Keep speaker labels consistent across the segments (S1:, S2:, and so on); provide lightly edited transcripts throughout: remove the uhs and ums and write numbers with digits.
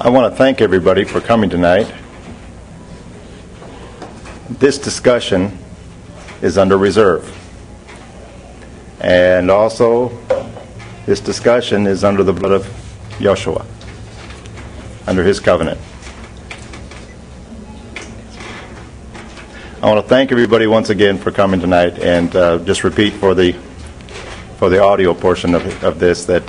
S1: I want to thank everybody for coming tonight. This discussion is under reserve. And also, this discussion is under the blood of Joshua, under his covenant. I want to thank everybody once again for coming tonight, and just repeat for the audio portion of this that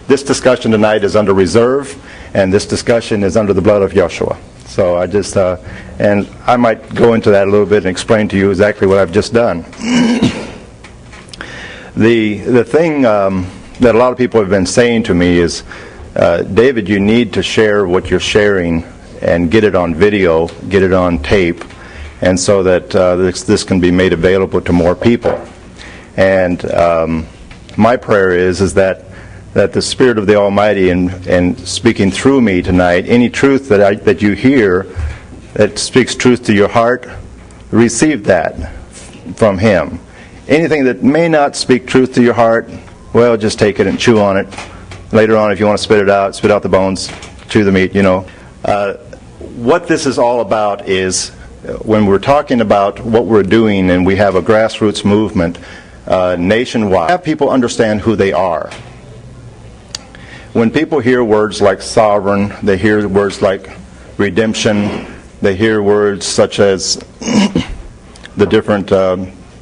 S1: this discussion tonight is under reserve, and this discussion is under the blood of Joshua. So I just and I might go into that a little bit and explain to you exactly what I've just done. The thing that a lot of people have been saying to me is, David, you need to share what you're sharing and get it on video, get it on tape, and so that this can be made available to more people. And my prayer is that the Spirit of the Almighty, and speaking through me tonight, any truth that you hear that speaks truth to your heart, receive that from Him. Anything that may not speak truth to your heart, well, just take it and chew on it. Later on, if you want to spit it out, spit out the bones, chew the meat, What this is all about is, when we're talking about what we're doing and we have a grassroots movement nationwide, have people understand who they are. When people hear words like sovereign, they hear words like redemption, they hear words such as the different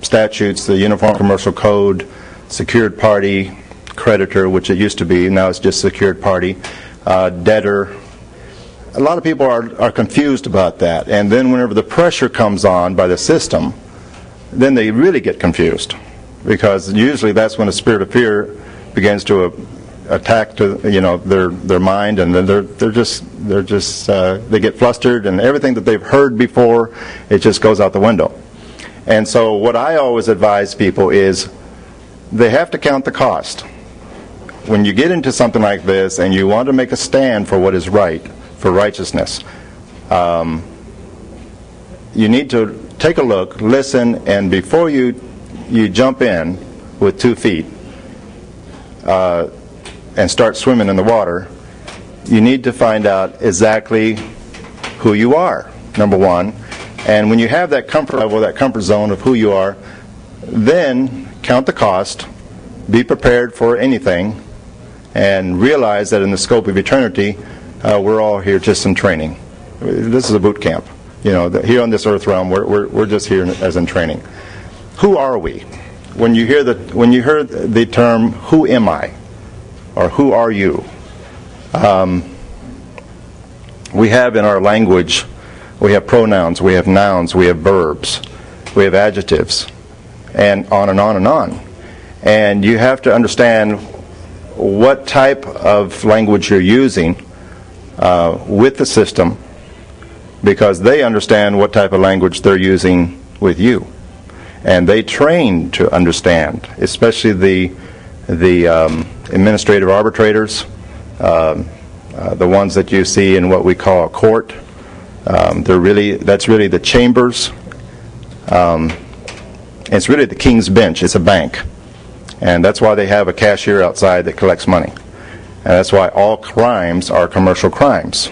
S1: statutes, the Uniform Commercial Code, secured party, creditor, which it used to be, now it's just secured party, debtor. A lot of people are confused about that, and then whenever the pressure comes on by the system, then they really get confused, because usually that's when a spirit of fear begins to attack their mind, and then they get flustered, and everything that they've heard before, it just goes out the window. And so what I always advise people is they have to count the cost. When you get into something like this and you want to make a stand for what is right, for righteousness, you need to take a look, listen, and before you jump in with 2 feet and start swimming in the water, you need to find out exactly who you are, number one. And when you have that comfort level, that comfort zone of who you are, then count the cost, be prepared for anything, and realize that in the scope of eternity, we're all here just in training. This is a boot camp. Here on this earth realm, we're just here as in training. Who are we? When you hear the term, who am I? Or who are you? We have in our language, we have pronouns, we have nouns, we have verbs, we have adjectives, and on and on and on. And you have to understand what type of language you're using with the system, because they understand what type of language they're using with you. And they train to understand, especially the administrative arbitrators, the ones that you see in what we call a court. That's really the chambers. It's really the king's bench. It's a bank. And that's why they have a cashier outside that collects money. And that's why all crimes are commercial crimes,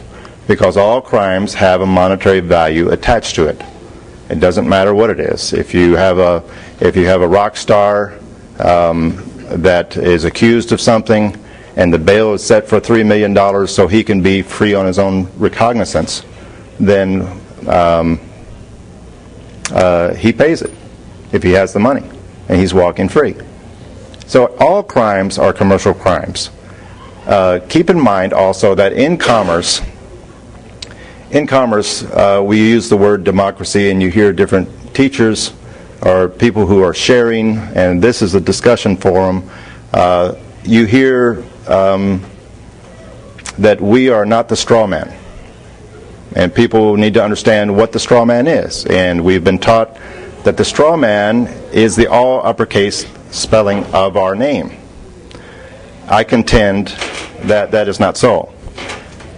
S1: because all crimes have a monetary value attached to it. It doesn't matter what it is. If you have a rock star that is accused of something, and the bail is set for $3 million so he can be free on his own recognizance, then he pays it if he has the money, and he's walking free. So all crimes are commercial crimes. Keep in mind also that in commerce, we use the word democracy, and you hear different teachers or people who are sharing, and this is a discussion forum. You hear that we are not the straw man, and people need to understand what the straw man is. And we've been taught that the straw man is the all uppercase spelling of our name. I contend that that is not so.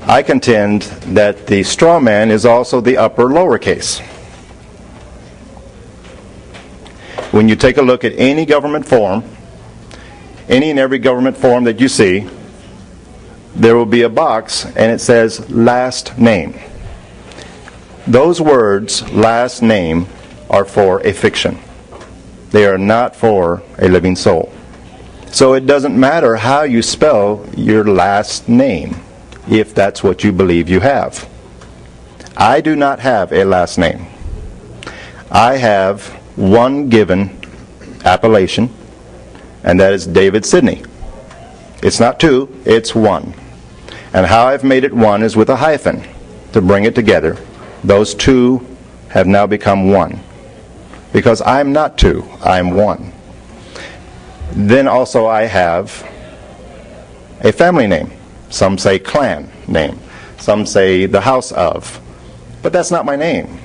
S1: I contend that the straw man is also the upper lowercase. When you take a look at any government form, any and every government form that you see, there will be a box and it says last name. Those words, last name, are for a fiction. They are not for a living soul. So it doesn't matter how you spell your last name, if that's what you believe you have. I do not have a last name. I have one given appellation, and that is David-Sidney. It's not two, it's one. And how I've made it one is with a hyphen to bring it together. Those two have now become one. Because I'm not two, I'm one. Then also I have a family name. Some say clan name. Some say the house of. But that's not my name.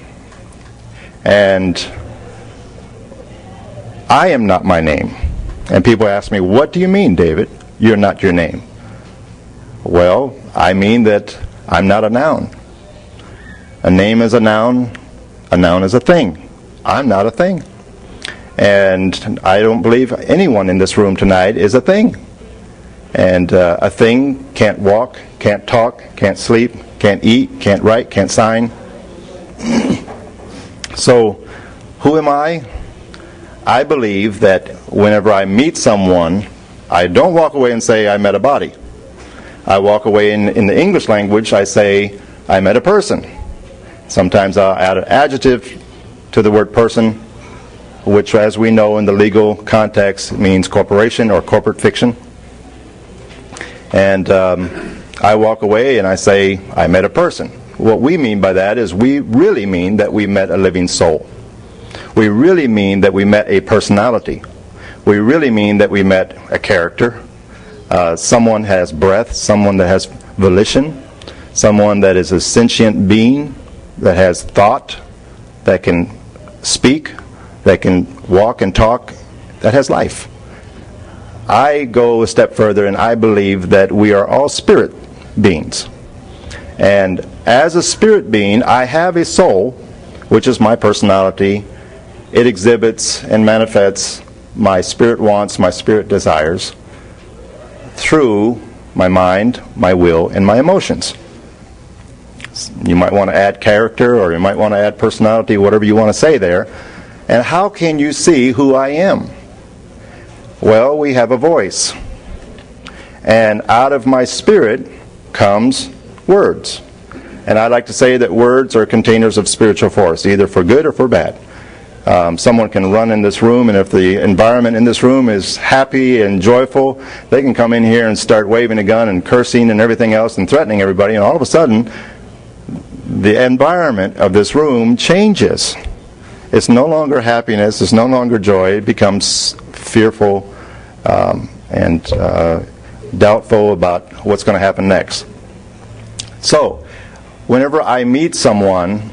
S1: And I am not my name. And people ask me, what do you mean, David? You're not your name. Well, I mean that I'm not a noun. A name is a noun is a thing. I'm not a thing. And I don't believe anyone in this room tonight is a thing. And a thing can't walk, can't talk, can't sleep, can't eat, can't write, can't sign. So, who am I? I believe that whenever I meet someone, I don't walk away and say, I met a body. I walk away in the English language, I say, I met a person. Sometimes I'll add an adjective to the word person, which, as we know in the legal context, means corporation or corporate fiction. And I walk away and I say, I met a person. What we mean by that is we really mean that we met a living soul. We really mean that we met a personality. We really mean that we met a character. Someone has breath, someone that has volition, someone that is a sentient being, that has thought, that can speak, that can walk and talk, that has life. I go a step further and I believe that we are all spirit beings. And as a spirit being, I have a soul, which is my personality. It exhibits and manifests my spirit wants, my spirit desires, through my mind, my will, and my emotions. You might want to add character, or you might want to add personality, whatever you want to say there. And how can you see who I am? Well, we have a voice. And out of my spirit comes words. And I like to say that words are containers of spiritual force, either for good or for bad. Someone can run in this room, and if the environment in this room is happy and joyful, they can come in here and start waving a gun and cursing and everything else and threatening everybody, and all of a sudden, the environment of this room changes. It's no longer happiness, it's no longer joy, it becomes fearful and doubtful about what's going to happen next. So, whenever I meet someone,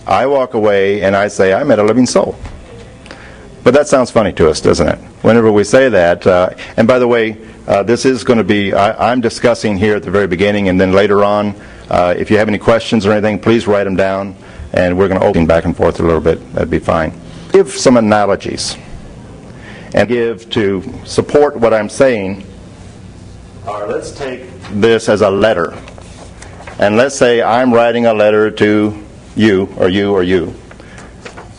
S1: I walk away and I say, I met a living soul. But that sounds funny to us, doesn't it? Whenever we say that, and by the way, this is going to be, I'm discussing here at the very beginning, and then later on, if you have any questions or anything, please write them down, and we're going to open back and forth a little bit. That'd be fine. Give some analogies, and give to support what I'm saying. Let's take this as a letter. And let's say I'm writing a letter to you, or you, or you.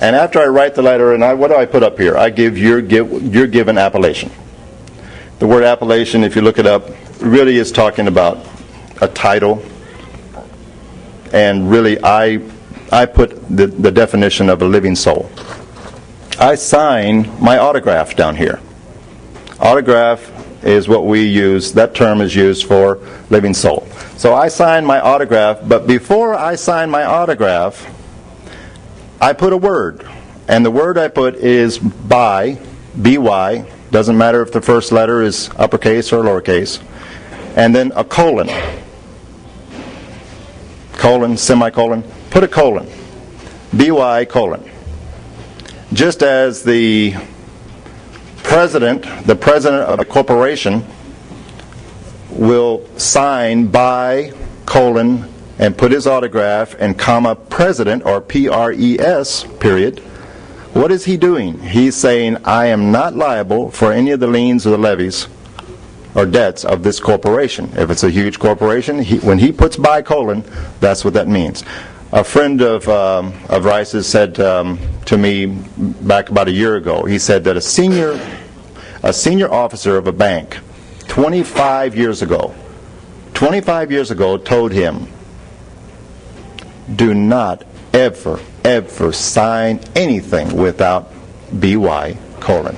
S1: And after I write the letter, and what do I put up here? I give your given appellation. The word appellation, if you look it up, really is talking about a title. And really, I put the definition of a living soul. I sign my autograph down here. Autograph is what we use, that term is used for living soul. So I sign my autograph, but before I sign my autograph, I put a word. And the word I put is by, B-Y, doesn't matter if the first letter is uppercase or lowercase, and then a colon. Colon, semicolon, put a colon. B-Y, colon. Just as the president of a corporation will sign by, colon, and put his autograph and comma president, or P-R-E-S, period. What is he doing? He's saying, I am not liable for any of the liens or the levies or debts of this corporation. If it's a huge corporation, when he puts by colon, that's what that means. A friend of Rice's said to me back about a year ago, he said that a senior officer of a bank 25 years ago told him, do not ever sign anything without BY colon.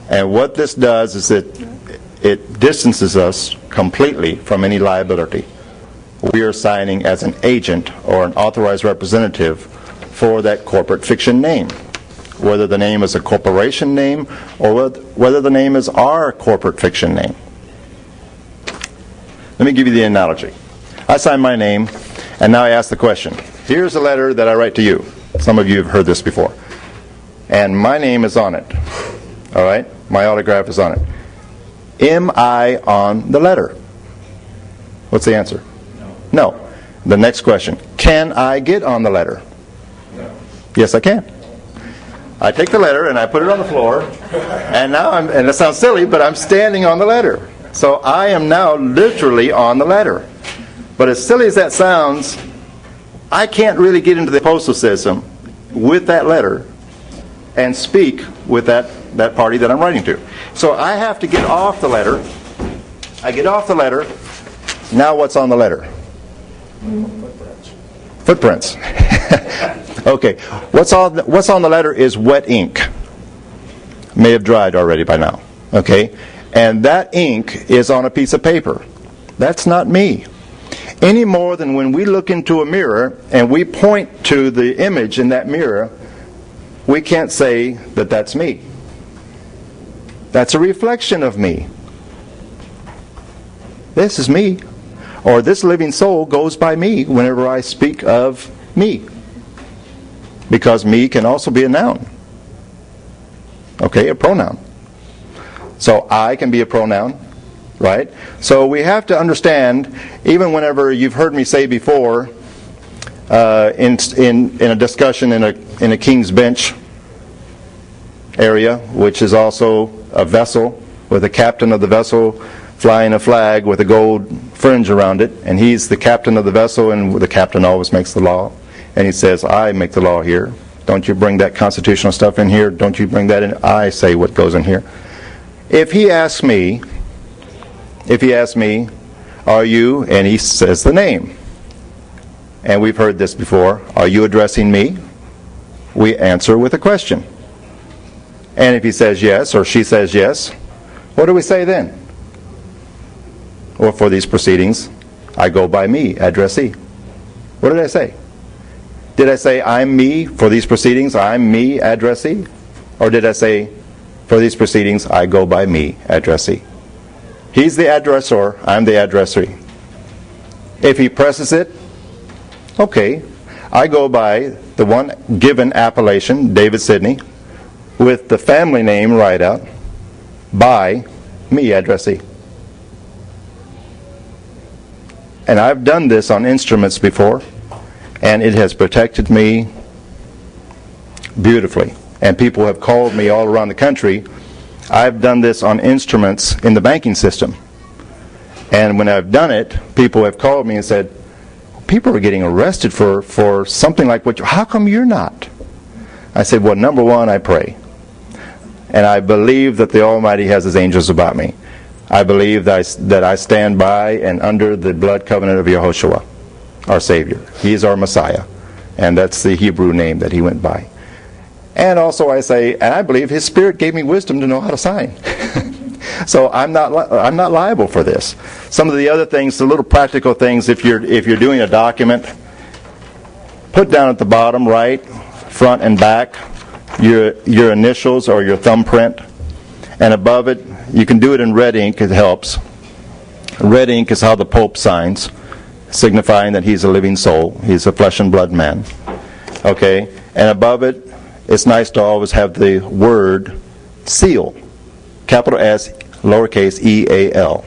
S1: And what this does is it distances us completely from any liability. We are signing as an agent or an authorized representative for that corporate fiction name, whether the name is a corporation name or whether the name is our corporate fiction name. Let me give you the analogy. I sign my name, and now I ask the question. Here's a letter that I write to you. Some of you have heard this before. And my name is on it. All right? My autograph is on it. Am I on the letter? What's the answer? No. The next question. Can I get on the letter? No. Yes, I can. I take the letter and I put it on the floor, and now and it sounds silly, but I'm standing on the letter. So I am now literally on the letter. But as silly as that sounds, I can't really get into the postal system with that letter and speak with that party that I'm writing to. So I have to get off the letter. I get off the letter. Now what's on the letter? Footprints. Okay. What's on the letter is wet ink. May have dried already by now. Okay? And that ink is on a piece of paper. That's not me. Any more than when we look into a mirror and we point to the image in that mirror, we can't say that that's me. That's a reflection of me. This is me. Or this living soul goes by me whenever I speak of me. Because me can also be a noun. Okay, a pronoun. So I can be a pronoun, right? So we have to understand, even whenever you've heard me say before, in a discussion in a King's Bench area, which is also a vessel with a captain of the vessel flying a flag with a gold fringe around it, and he's the captain of the vessel, and the captain always makes the law, and he says, I make the law here. Don't you bring that constitutional stuff in here. Don't you bring that in. I say what goes in here. If he asks me, are you, and he says the name, and we've heard this before, are you addressing me? We answer with a question. And if he says yes, or she says yes, what do we say then? Or for these proceedings, I go by me, addressee. What did I say? Did I say I'm me for these proceedings, I'm me, addressee? Or did I say, for these proceedings, I go by me, addressee? He's the addressor, I'm the addressee. If he presses it, okay, I go by the one given appellation, David-Sidney, with the family name, Rideout, by me, addressee. And I've done this on instruments before, and it has protected me beautifully. And people have called me all around the country. I've done this on instruments in the banking system. And when I've done it, people have called me and said, people are getting arrested for something like what how come you're not? I said, well, number one, I pray. And I believe that the Almighty has His angels about me. I believe that I stand by and under the blood covenant of Yehoshua, our Savior. He's our Messiah. And that's the Hebrew name that He went by. And also I say, and I believe His Spirit gave me wisdom to know how to sign. So I'm not liable for this. Some of the other things, the little practical things, if you're doing a document, put down at the bottom right, front and back, your initials or your thumbprint. And above it, you can do it in red ink, it helps. Red ink is how the Pope signs, signifying that he's a living soul. He's a flesh and blood man. Okay? And above it, it's nice to always have the word seal. Capital S, lowercase e-a-l.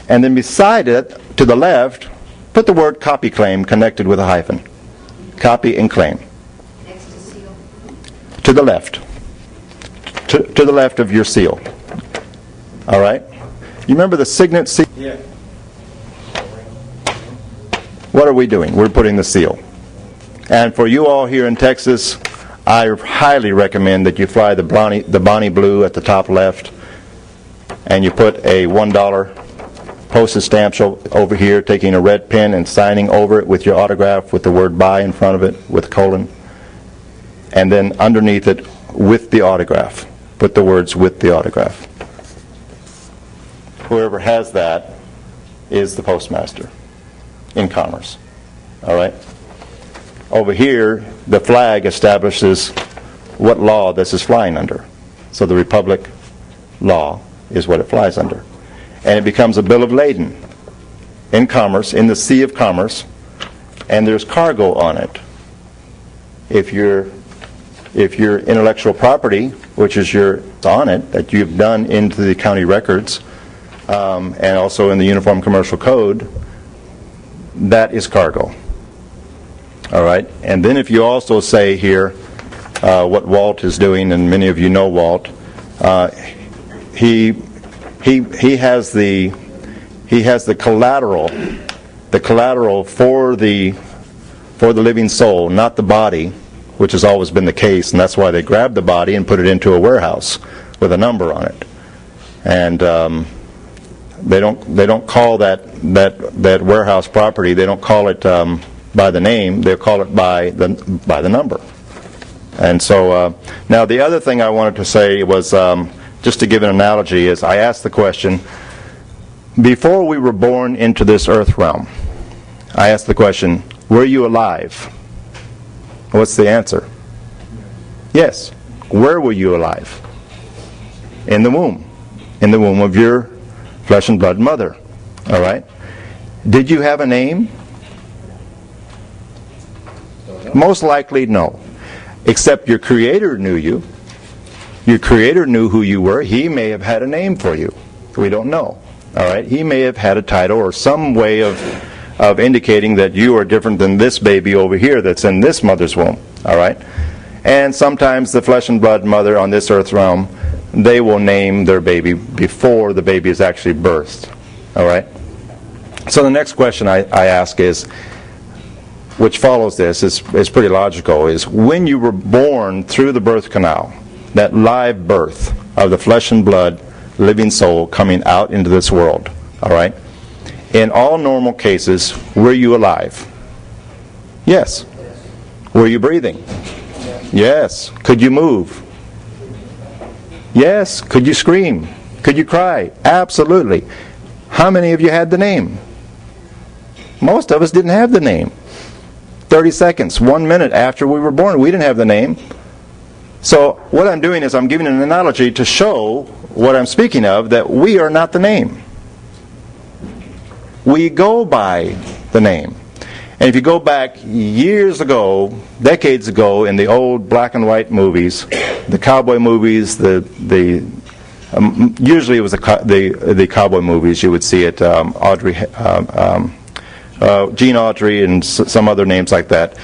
S1: And then beside it, to the left, put the word copy claim connected with a hyphen. Copy and claim.
S2: Next to seal.
S1: To the left. to the left of your seal. All right? You remember the signet seal?
S2: Yeah.
S1: What are we doing? We're putting the seal. And for you all here in Texas, I highly recommend that you fly the Bonnie Blue at the top left, and you put a $1 postage stamp over here, taking a red pen and signing over it with your autograph with the word "by" in front of it with a colon, and then underneath it with the autograph. Put the words "with the autograph." Whoever has that is the postmaster in commerce. All right? Over here, the flag establishes what law this is flying under. So the Republic law is what it flies under. And it becomes a bill of lading in commerce, in the Sea of Commerce, and there's cargo on it. If your intellectual property, which is on it, that you've done into the county records, and also in the Uniform Commercial Code, that is cargo. All right? And then if you also say here what Walt is doing, and many of you know Walt, he has the collateral for the living soul, not the body, which has always been the case, and that's why they grabbed the body and put it into a warehouse with a number on it. And they don't call that warehouse property. They don't call it by the name. They call it by the number. And so now the other thing I wanted to say was, just to give an analogy, is I asked the question, before we were born into this earth realm, I asked the question, were you alive? What's the answer? Yes. Where were you alive? In the womb. In the womb of your flesh and blood mother. All right? Did you have a name? Most likely no. Except your Creator knew you. Your Creator knew who you were. He may have had a name for you. We don't know. All right? He may have had a title or some way of indicating that you are different than this baby over here that's in this mother's womb. All right? And sometimes the flesh and blood mother on this earth realm, they will name their baby before the baby is actually birthed. All right? So the next question I ask is, which follows this, is pretty logical, is when you were born through the birth canal, that live birth of the flesh and blood living soul coming out into this world, all right? In all normal cases, were you alive? Yes. Were you breathing? Yes. Could you move? Yes. Could you scream? Could you cry? Absolutely. How many of you had the name? Most of us didn't have the name. 30 seconds, 1 minute after we were born, we didn't have the name. So what I'm doing is I'm giving an analogy to show what I'm speaking of, that we are not the name. We go by the name. And if you go back years ago, decades ago, in the old black and white movies, the cowboy movies, usually it was the cowboy movies. You would see it, Gene Autry and some other names like that.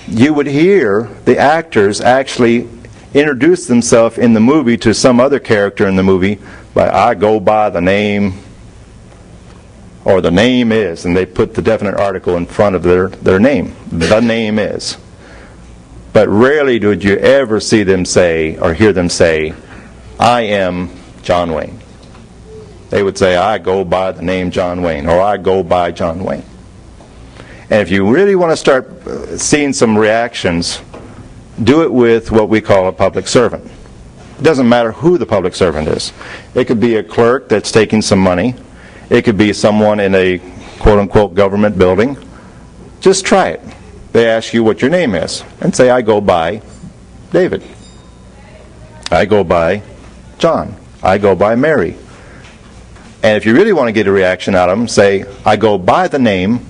S1: You would hear the actors actually introduce themselves in the movie to some other character in the movie by, I go by the name, or the name is, and they put the definite article in front of their name. The name is. But rarely did you ever see them say, or hear them say, I am John Wayne. They would say, I go by the name John Wayne, or I go by John Wayne. And if you really want to start seeing some reactions, do it with what we call a public servant. It doesn't matter who the public servant is. It could be a clerk that's taking some money. It could be someone in a quote-unquote government building. Just try it. They ask you what your name is, and say, I go by David. I go by John. I go by Mary. And if you really want to get a reaction out of them, say, I go by the name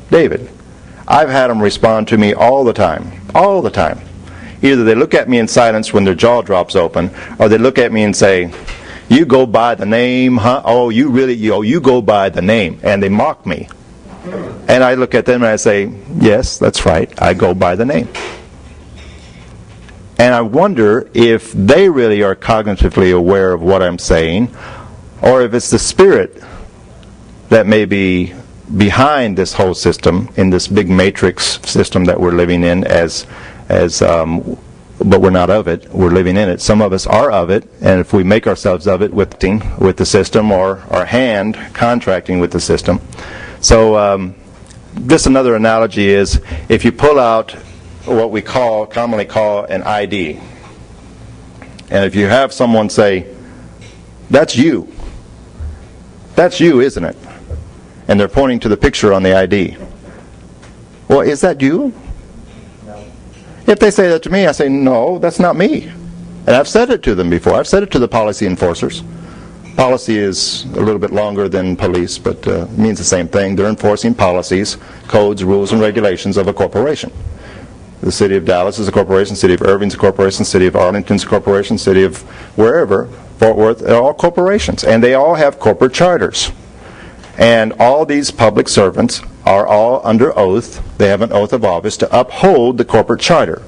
S1: David. I've had them respond to me all the time. All the time. Either they look at me in silence when their jaw drops open, or they look at me and say, you go by the name, huh? Oh, you go by the name. And they mock me. And I look at them and I say, yes, that's right. I go by the name. And I wonder if they really are cognitively aware of what I'm saying, or if it's the Spirit that may be behind this whole system, in this big matrix system that we're living in but we're not of it. We're living in it. Some of us are of it, and if we make ourselves of it with the system, or our hand contracting with the system. So this another analogy is, if you pull out what we commonly call an ID, and if you have someone say, "That's you. That's you, isn't it?" and they're pointing to the picture on the ID. Well, is that you? If they say that to me, I say, no, that's not me. And I've said it to them before. I've said it to the policy enforcers. Policy is a little bit longer than police, but it means the same thing. They're enforcing policies, codes, rules, and regulations of a corporation. The city of Dallas is a corporation, city of Irving's a corporation, city of Arlington's a corporation, city of wherever, Fort Worth, they're all corporations. And they all have corporate charters. And all these public servants are all under oath. They have an oath of office to uphold the corporate charter.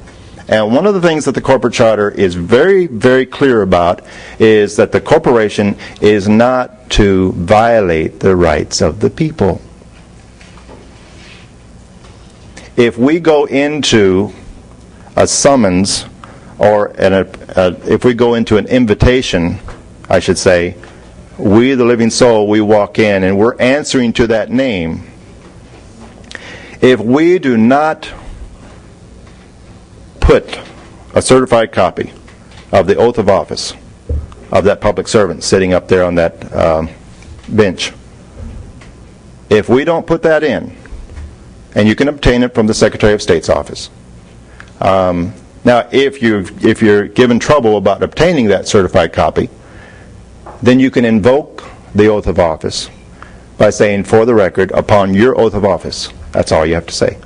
S1: And one of the things that the corporate charter is very, very clear about is that the corporation is not to violate the rights of the people. If we go into a summons, or if we go into an invitation, I should say, we, the living soul, we walk in and we're answering to that name. If we do not put a certified copy of the oath of office of that public servant sitting up there on that bench, if we don't put that in, and you can obtain it from the Secretary of State's office. Now, if you're given trouble about obtaining that certified copy, then you can invoke the oath of office by saying, "For the record, upon your oath of office." That's all you have to say.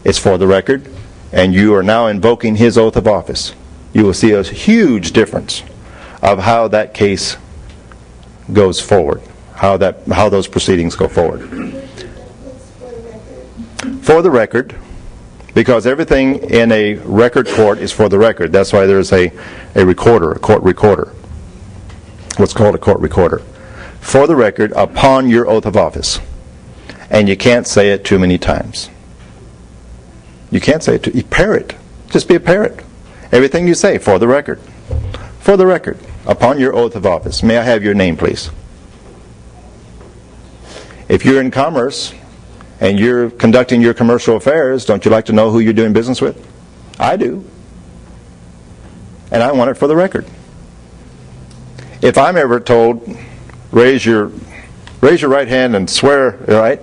S1: It's for the record, and you are now invoking his oath of office. You will see a huge difference of how that case goes forward, how those proceedings go forward. For the record, because everything in a record court is for the record. That's why there's a recorder, a court recorder. What's called a court recorder. For the record, upon your oath of office. And you can't say it too many times. You can't say it you parrot. Just be a parrot. Everything you say, for the record. For the record, upon your oath of office. May I have your name, please? If you're in commerce and you're conducting your commercial affairs, don't you like to know who you're doing business with? I do. And I want it for the record. If I'm ever told, raise your right hand and swear, right?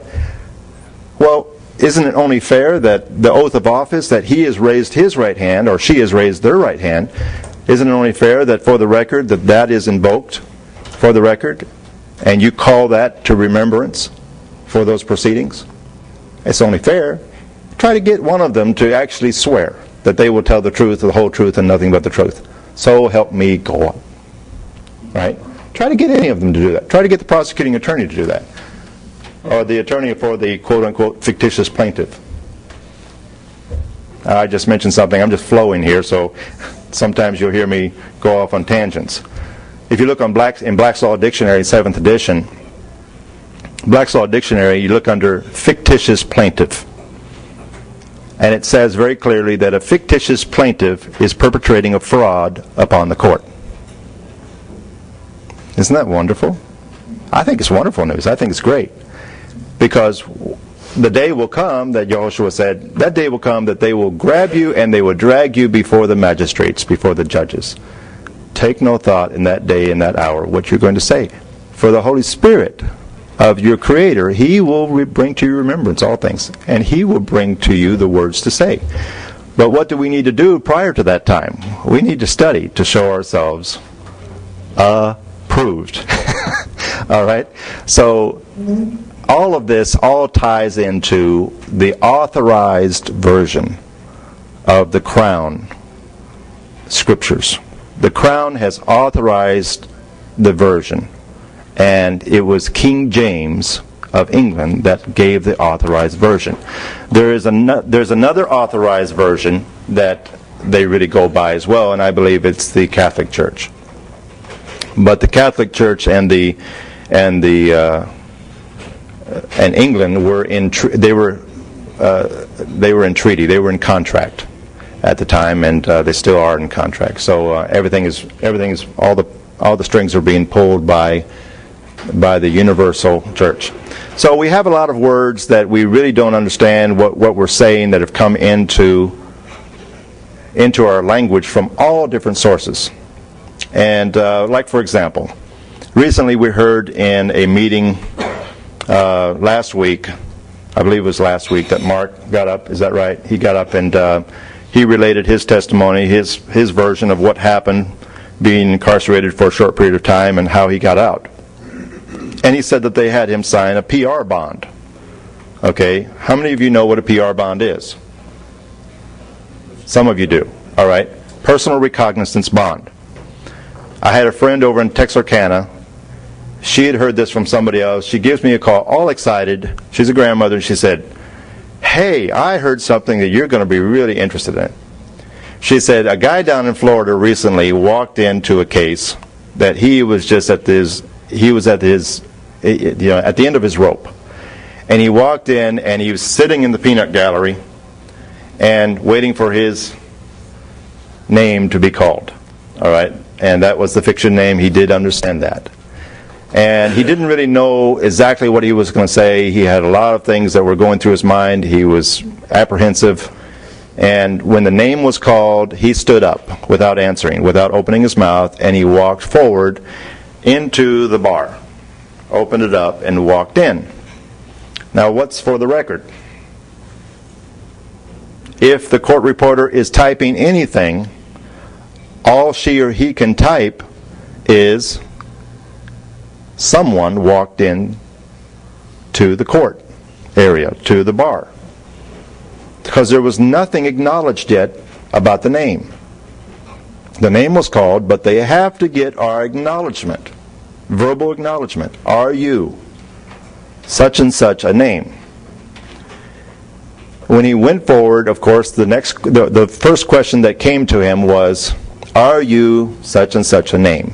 S1: Well, isn't it only fair that the oath of office, that he has raised his right hand, or she has raised their right hand, isn't it only fair that for the record, that is invoked for the record, and you call that to remembrance for those proceedings? It's only fair. Try to get one of them to actually swear that they will tell the truth, the whole truth, and nothing but the truth. So help me God. Right? Try to get any of them to do that. Try to get the prosecuting attorney to do that. Or the attorney for the quote-unquote fictitious plaintiff. I just mentioned something. I'm just flowing here, so sometimes you'll hear me go off on tangents. If you look in Black's Law Dictionary, 7th edition, Black's Law Dictionary, you look under fictitious plaintiff. And it says very clearly that a fictitious plaintiff is perpetrating a fraud upon the court. Isn't that wonderful? I think it's wonderful news. I think it's great. Because the day will come that Yahushua said, that day will come that they will grab you and they will drag you before the magistrates, before the judges. Take no thought in that day, in that hour, what you're going to say. For the Holy Spirit of your Creator, He will bring to your remembrance all things. And He will bring to you the words to say. But what do we need to do prior to that time? We need to study to show ourselves approved. All right? So all of this all ties into the authorized version of the Crown Scriptures. The Crown has authorized the version, and it was King James of England that gave the authorized version. There's another authorized version that they really go by as well, and I believe it's the Catholic Church. But the Catholic Church and England were in they were in treaty. They were in contract at the time, and they still are in contract. So everything is all the strings are being pulled by the universal church. So we have a lot of words that we really don't understand what we're saying that have come into our language from all different sources. And like, for example, recently we heard in a meeting last week, I believe it was last week, that Mark got up. Is that right? He got up and he related his testimony, his version of what happened being incarcerated for a short period of time and how he got out. And he said that they had him sign a PR bond. Okay, how many of you know what a PR bond is? Some of you do. All right. Personal recognizance bond. I had a friend over in Texarkana. She had heard this from somebody else. She gives me a call, all excited. She's a grandmother, and she said, "Hey, I heard something that you're going to be really interested in." She said, a guy down in Florida recently walked into a case that he was just at the end of his rope. And he walked in, and he was sitting in the peanut gallery and waiting for his name to be called. All right? And that was the fiction name. He did understand that. And he didn't really know exactly what he was going to say. He had a lot of things that were going through his mind. He was apprehensive. And when the name was called, he stood up without answering, without opening his mouth, and he walked forward into the bar, opened it up, and walked in. Now, what's for the record? If the court reporter is typing anything, all she or he can type is someone walked in to the court area, to the bar. Because there was nothing acknowledged yet about the name. The name was called, but they have to get our acknowledgement, verbal acknowledgement. Are you such and such a name? When he went forward, of course, the first question that came to him was, "Are you such and such a name?"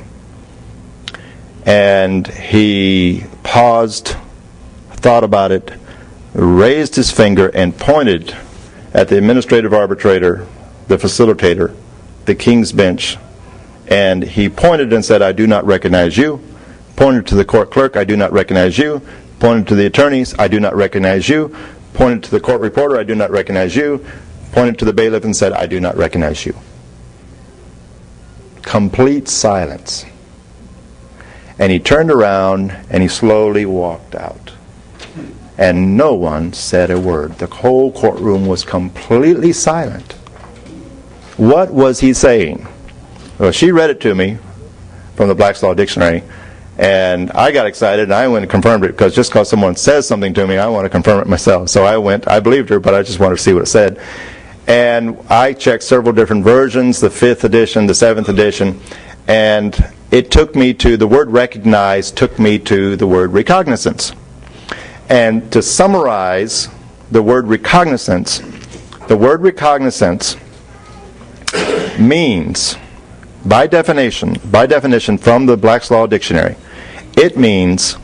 S1: And he paused, thought about it, raised his finger, and pointed at the administrative arbitrator, the facilitator, the King's Bench, and he pointed and said, "I do not recognize you." Pointed to the court clerk, "I do not recognize you." Pointed to the attorneys, "I do not recognize you." Pointed to the court reporter, "I do not recognize you." Pointed to the bailiff and said, "I do not recognize you." Complete silence. And he turned around and he slowly walked out. And no one said a word. The whole courtroom was completely silent. What was he saying? Well, she read it to me from the Black's Law Dictionary, and I got excited, and I went and confirmed it, because just because someone says something to me, I want to confirm it myself. So I believed her, but I just wanted to see what it said. And I checked several different versions, the 5th edition, the 7th edition, and it took me to, the word recognize took me to the word recognizance. And to summarize the word recognizance means, by definition from the Black's Law Dictionary, it means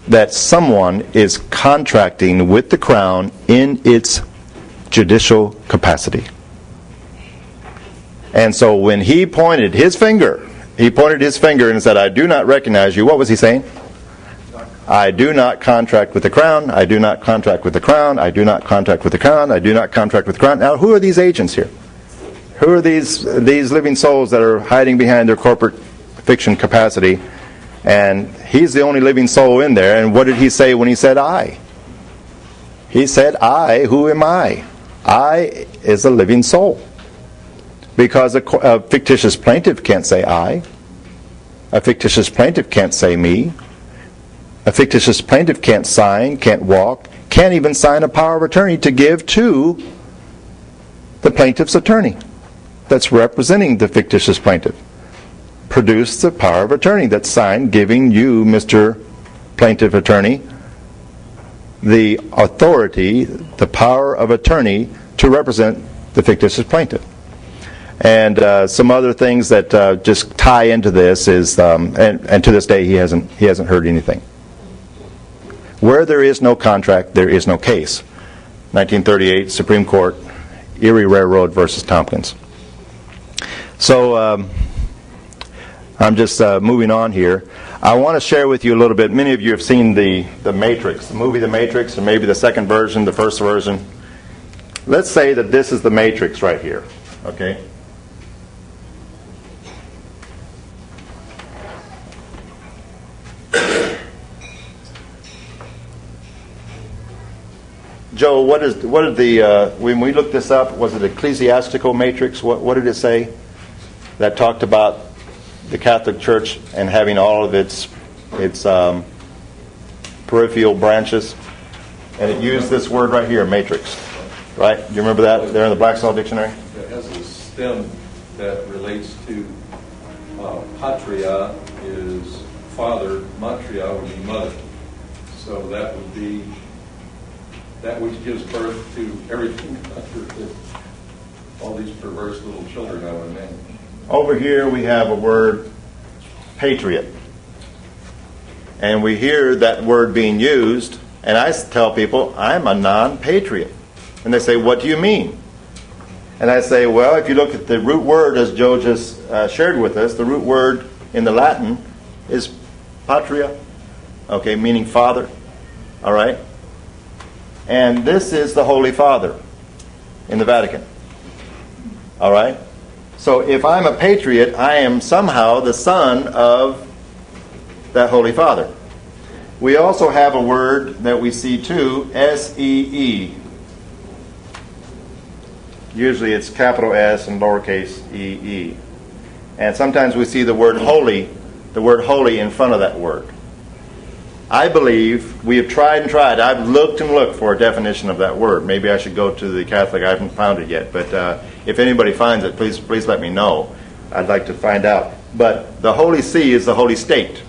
S1: that someone is contracting with the Crown in its judicial capacity. And so when he pointed his finger and said, "I do not recognize you," what was he saying? I do not contract with the Crown. I do not contract with the Crown. I do not contract with the Crown. I do not contract with the Crown. Now, who are these agents here? Who are these living souls that are hiding behind their corporate fiction capacity? And he's the only living soul in there. And what did he say when he said I? He said, I, who am I? I is a living soul. Because a fictitious plaintiff can't say I. A fictitious plaintiff can't say me. A fictitious plaintiff can't sign, can't walk, can't even sign a power of attorney to give to the plaintiff's attorney that's representing the fictitious plaintiff. Produce the power of attorney that's signed, giving you, Mr. Plaintiff Attorney, the authority, the power of attorney to represent the fictitious plaintiff. And some other things that just tie into this is, and to this day he hasn't heard anything. Where there is no contract, there is no case. 1938 Supreme Court, Erie Railroad versus Tompkins. So I'm just moving on here. I want to share with you a little bit. Many of you have seen the Matrix, the movie The Matrix, or maybe the second version, the first version. Let's say that this is the Matrix right here, okay? Joe, what did the when we looked this up, was it ecclesiastical matrix? What did it say that talked about the Catholic Church and having all of its peripheral branches? And it used this word right here, matrix. Right? Do you remember that there in the Blackstall Dictionary?
S2: It has a stem that relates to patria is father, matria would be mother. So that would be that which gives birth to everything under all these perverse little children, I would imagine.
S1: Over here we have a word, patriot. And we hear that word being used, and I tell people, I'm a non-patriot. And they say, what do you mean? And I say, well, if you look at the root word, as Joe just shared with us, the root word in the Latin is patria, okay, meaning father, all right? And this is the Holy Father in the Vatican. All right? So if I'm a patriot, I am somehow the son of that Holy Father. We also have a word that we see too, S-E-E. Usually it's capital S and lowercase e-e. And sometimes we see the word holy in front of that word. I believe we have tried and tried. I've looked and looked for a definition of that word. Maybe I should go to the Catholic. I haven't found it yet. But if anybody finds it, please let me know. I'd like to find out. But the Holy See is the Holy State.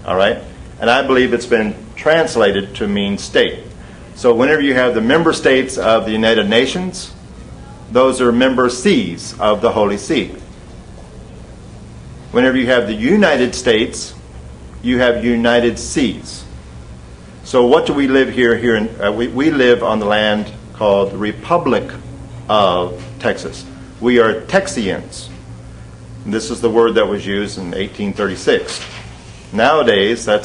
S1: All right? And I believe it's been translated to mean state. So whenever you have the member states of the United Nations, those are member sees of the Holy See. Whenever you have the United States, you have United Seas. So what do we live here in? We live on the land called the Republic of Texas. We are Texians. And this is the word that was used in 1836. Nowadays, the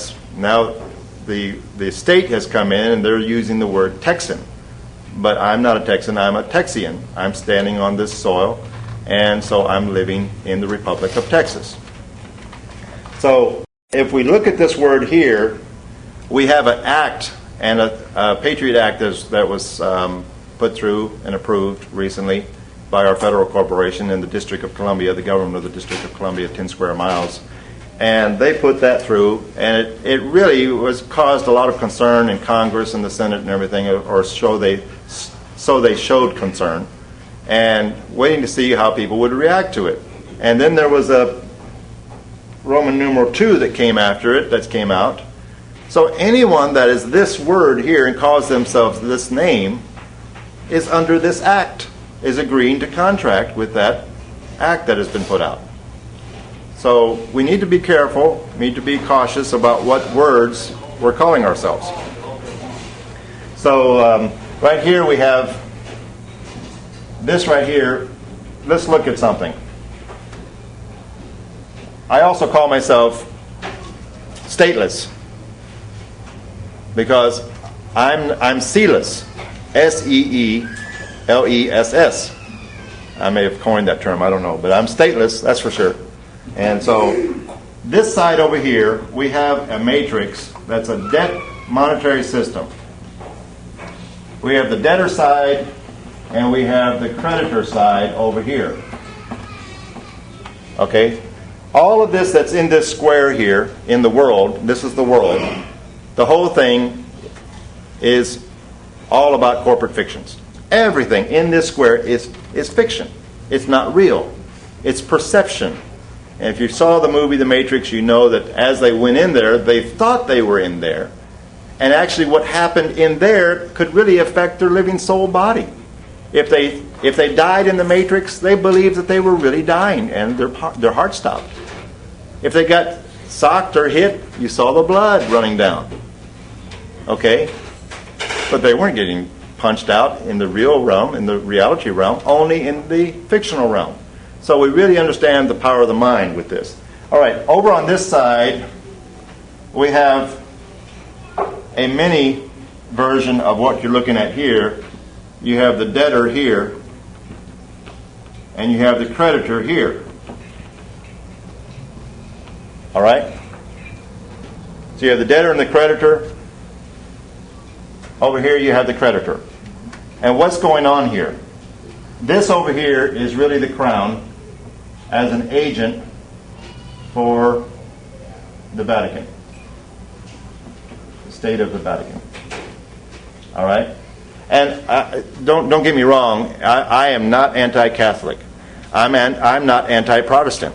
S1: state has come in and they're using the word Texan. But I'm not a Texan, I'm a Texian. I'm standing on this soil, and so I'm living in the Republic of Texas. So if we look at this word here, we have an act, and a Patriot Act that was put through and approved recently by our federal corporation in the District of Columbia, the government of the District of Columbia, 10 square miles. And they put that through, and it really caused a lot of concern in Congress and the Senate and everything, so they showed concern, and waiting to see how people would react to it. And then there was a Roman numeral 2 that came after it, that came out. So anyone that is this word here and calls themselves this name is under this act, is agreeing to contract with that act that has been put out. So we need to be careful, need to be cautious about what words we're calling ourselves. So right here we have this right here. Let's look at something. I also call myself stateless because I'm sealess. S-E-E-L-E-S-S. I may have coined that term, I don't know, but I'm stateless, that's for sure. And so this side over here, we have a matrix that's a debt monetary system. We have the debtor side and we have the creditor side over here. Okay? All of this that's in this square here, in the world, this is the world, the whole thing is all about corporate fictions. Everything in this square is fiction. It's not real. It's perception. And if you saw the movie The Matrix, you know that as they went in there, they thought they were in there. And actually what happened in there could really affect their living soul body. If they died in the Matrix, they believed that they were really dying and their heart stopped. If they got socked or hit, you saw the blood running down. Okay? But they weren't getting punched out in the real realm, in the reality realm, only in the fictional realm. So we really understand the power of the mind with this. All right, over on this side, we have a mini version of what you're looking at here. You have the debtor here, and you have the creditor here. All right? So you have the debtor and the creditor. Over here you have the creditor. And what's going on here? This over here is really the crown as an agent for the Vatican. The state of the Vatican. All right? And don't get me wrong, I am not anti-Catholic. I'm not anti-Protestant.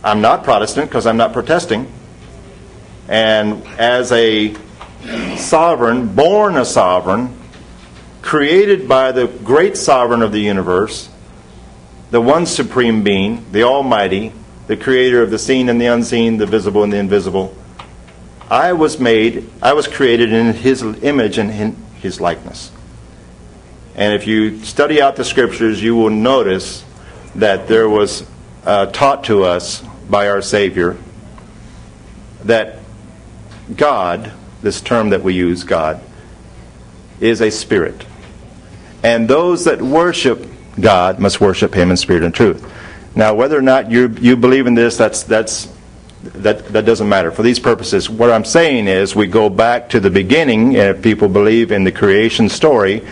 S1: I'm not Protestant because I'm not protesting. And as a sovereign, born a sovereign, created by the great sovereign of the universe, the one supreme being, the Almighty, the creator of the seen and the unseen, the visible and the invisible, I was created in His image and in His likeness. And if you study out the scriptures, you will notice that there was taught to us by our Savior that God, this term that we use, God, is a spirit. And those that worship God must worship Him in spirit and truth. Now, whether or not you believe in this, that doesn't matter. For these purposes, what I'm saying is we go back to the beginning, and if people believe in the creation story,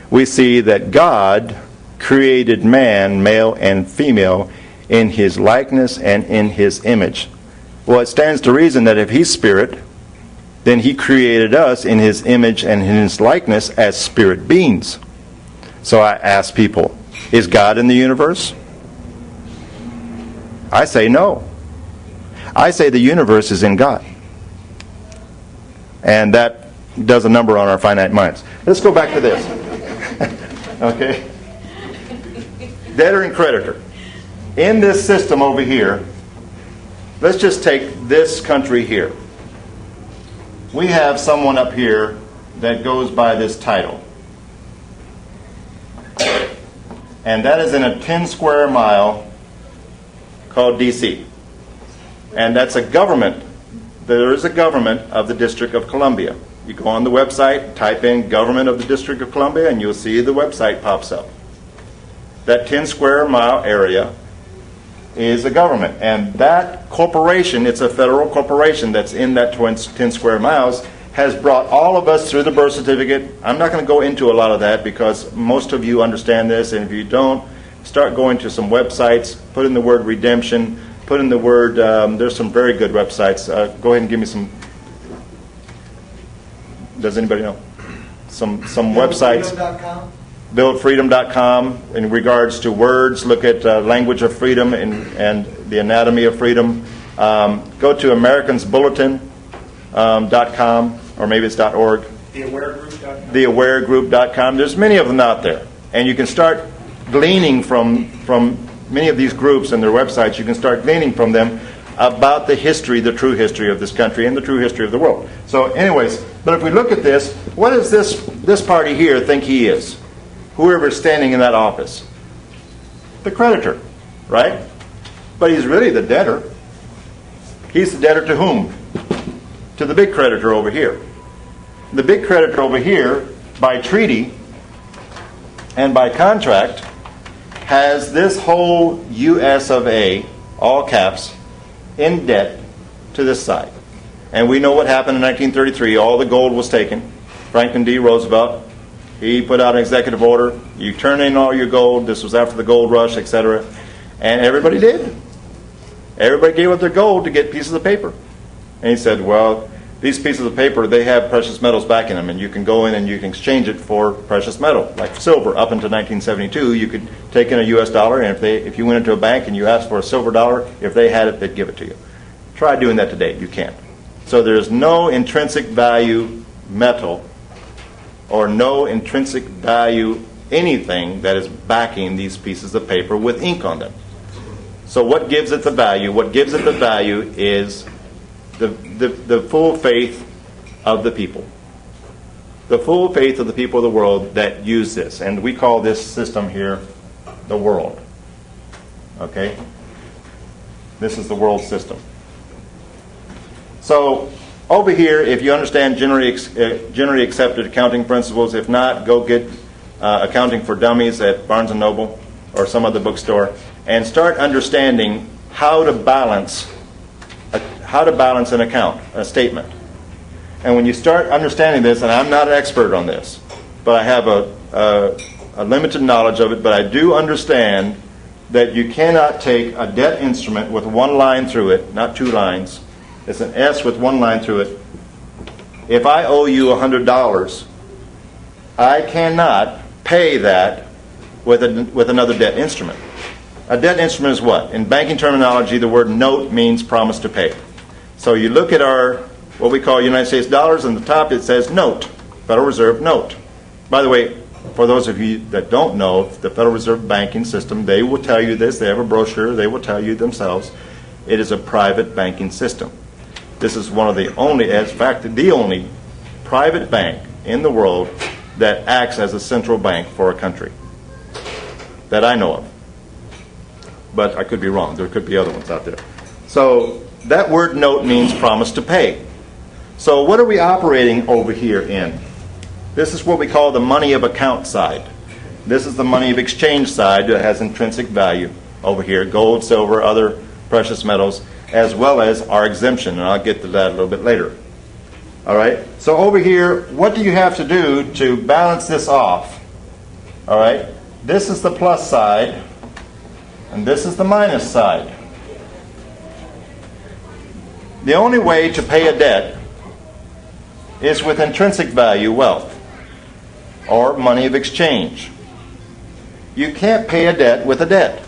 S1: we see that God created man, male and female, in His likeness and in His image. Well, it stands to reason that if He's spirit, then He created us in His image and in His likeness as spirit beings. So I ask people, is God in the universe? I say no. I say the universe is in God. And that does a number on our finite minds. Let's go back to this. Okay? Debtor and creditor. In this system over here, let's just take this country here. We have someone up here that goes by this title. And that is in a 10 square mile called D.C. And that's a government. There is a government of the District of Columbia. You go on the website, type in Government of the District of Columbia, and you'll see the website pops up. That 10 square mile area is a government. And that corporation, it's a federal corporation that's in that 10 square miles, has brought all of us through the birth certificate. I'm not going to go into a lot of that because most of you understand this, and if you don't, start going to some websites, put in the word redemption, put in the word, there's some very good websites. Go ahead and give me some. Does anybody know? Some websites. BuildFreedom.com. In regards to words, look at language of freedom and the anatomy of freedom. Go to AmericansBulletin.com, or maybe it's .org.
S3: TheAwareGroup.com.
S1: TheAwareGroup.com. There's many of them out there. And you can start gleaning from many of these groups and their websites. You can start gleaning from them about the history, the true history of this country and the true history of the world. So anyways, but if we look at this, what does this party here think he is? Whoever's standing in that office. The creditor, right? But he's really the debtor. He's the debtor to whom? To the big creditor over here. The big creditor over here, by treaty and by contract, has this whole US of A, all caps, in debt to this side. And we know what happened in 1933. All the gold was taken. Franklin D. Roosevelt, he put out an executive order. You turn in all your gold. This was after the gold rush, etc. And everybody did. Everybody gave up their gold to get pieces of paper. And he said, well, these pieces of paper, they have precious metals back in them, and you can go in and you can exchange it for precious metal, like silver. Up until 1972, you could take in a U.S. dollar, and if you went into a bank and you asked for a silver dollar, if they had it, they'd give it to you. Try doing that today. You can't. So there's no intrinsic value metal or no intrinsic value anything that is backing these pieces of paper with ink on them. So what gives it the value? What gives it the value is the full faith of the people. The full faith of the people of the world that use this. And we call this system here the world. Okay? This is the world system. So over here, if you understand generally accepted accounting principles, if not, go get Accounting for Dummies at Barnes & Noble or some other bookstore, and start understanding how to balance an account, a statement. And when you start understanding this, and I'm not an expert on this, but I have a limited knowledge of it, but I do understand that you cannot take a debt instrument with one line through it, not two lines. It's an S with one line through it. If I owe you $100, I cannot pay that with another debt instrument. A debt instrument is what? In banking terminology, the word note means promise to pay. So you look at what we call United States dollars, and the top it says note, Federal Reserve note. By the way, for those of you that don't know the Federal Reserve banking system, they will tell you this. They have a brochure. They will tell you themselves. It is a private banking system. This is one of the only, in fact, the only private bank in the world that acts as a central bank for a country that I know of. But I could be wrong. There could be other ones out there. So that word note means promise to pay. So what are we operating over here in? This is what we call the money of account side. This is the money of exchange side that has intrinsic value over here, gold, silver, other precious metals, as well as our exemption, and I'll get to that a little bit later. All right? So over here, what do you have to do to balance this off? All right? This is the plus side, and this is the minus side. The only way to pay a debt is with intrinsic value wealth or money of exchange. You can't pay a debt with a debt.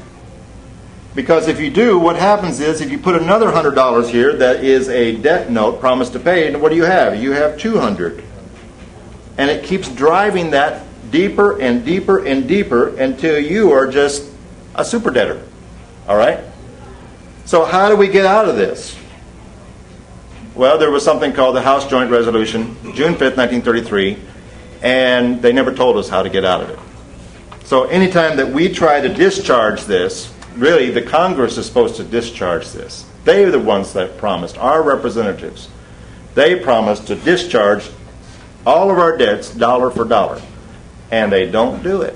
S1: Because if you do, what happens is if you put another $100 here that is a debt note, promise to pay, and what do you have? You have $200. And it keeps driving that deeper and deeper and deeper until you are just a super debtor. All right? So how do we get out of this? Well, there was something called the House Joint Resolution, June 5th, 1933, and they never told us how to get out of it. So anytime that we try to discharge this, really the Congress is supposed to discharge this. They are the ones that promised, our representatives. They promised to discharge all of our debts dollar for dollar. And they don't do it.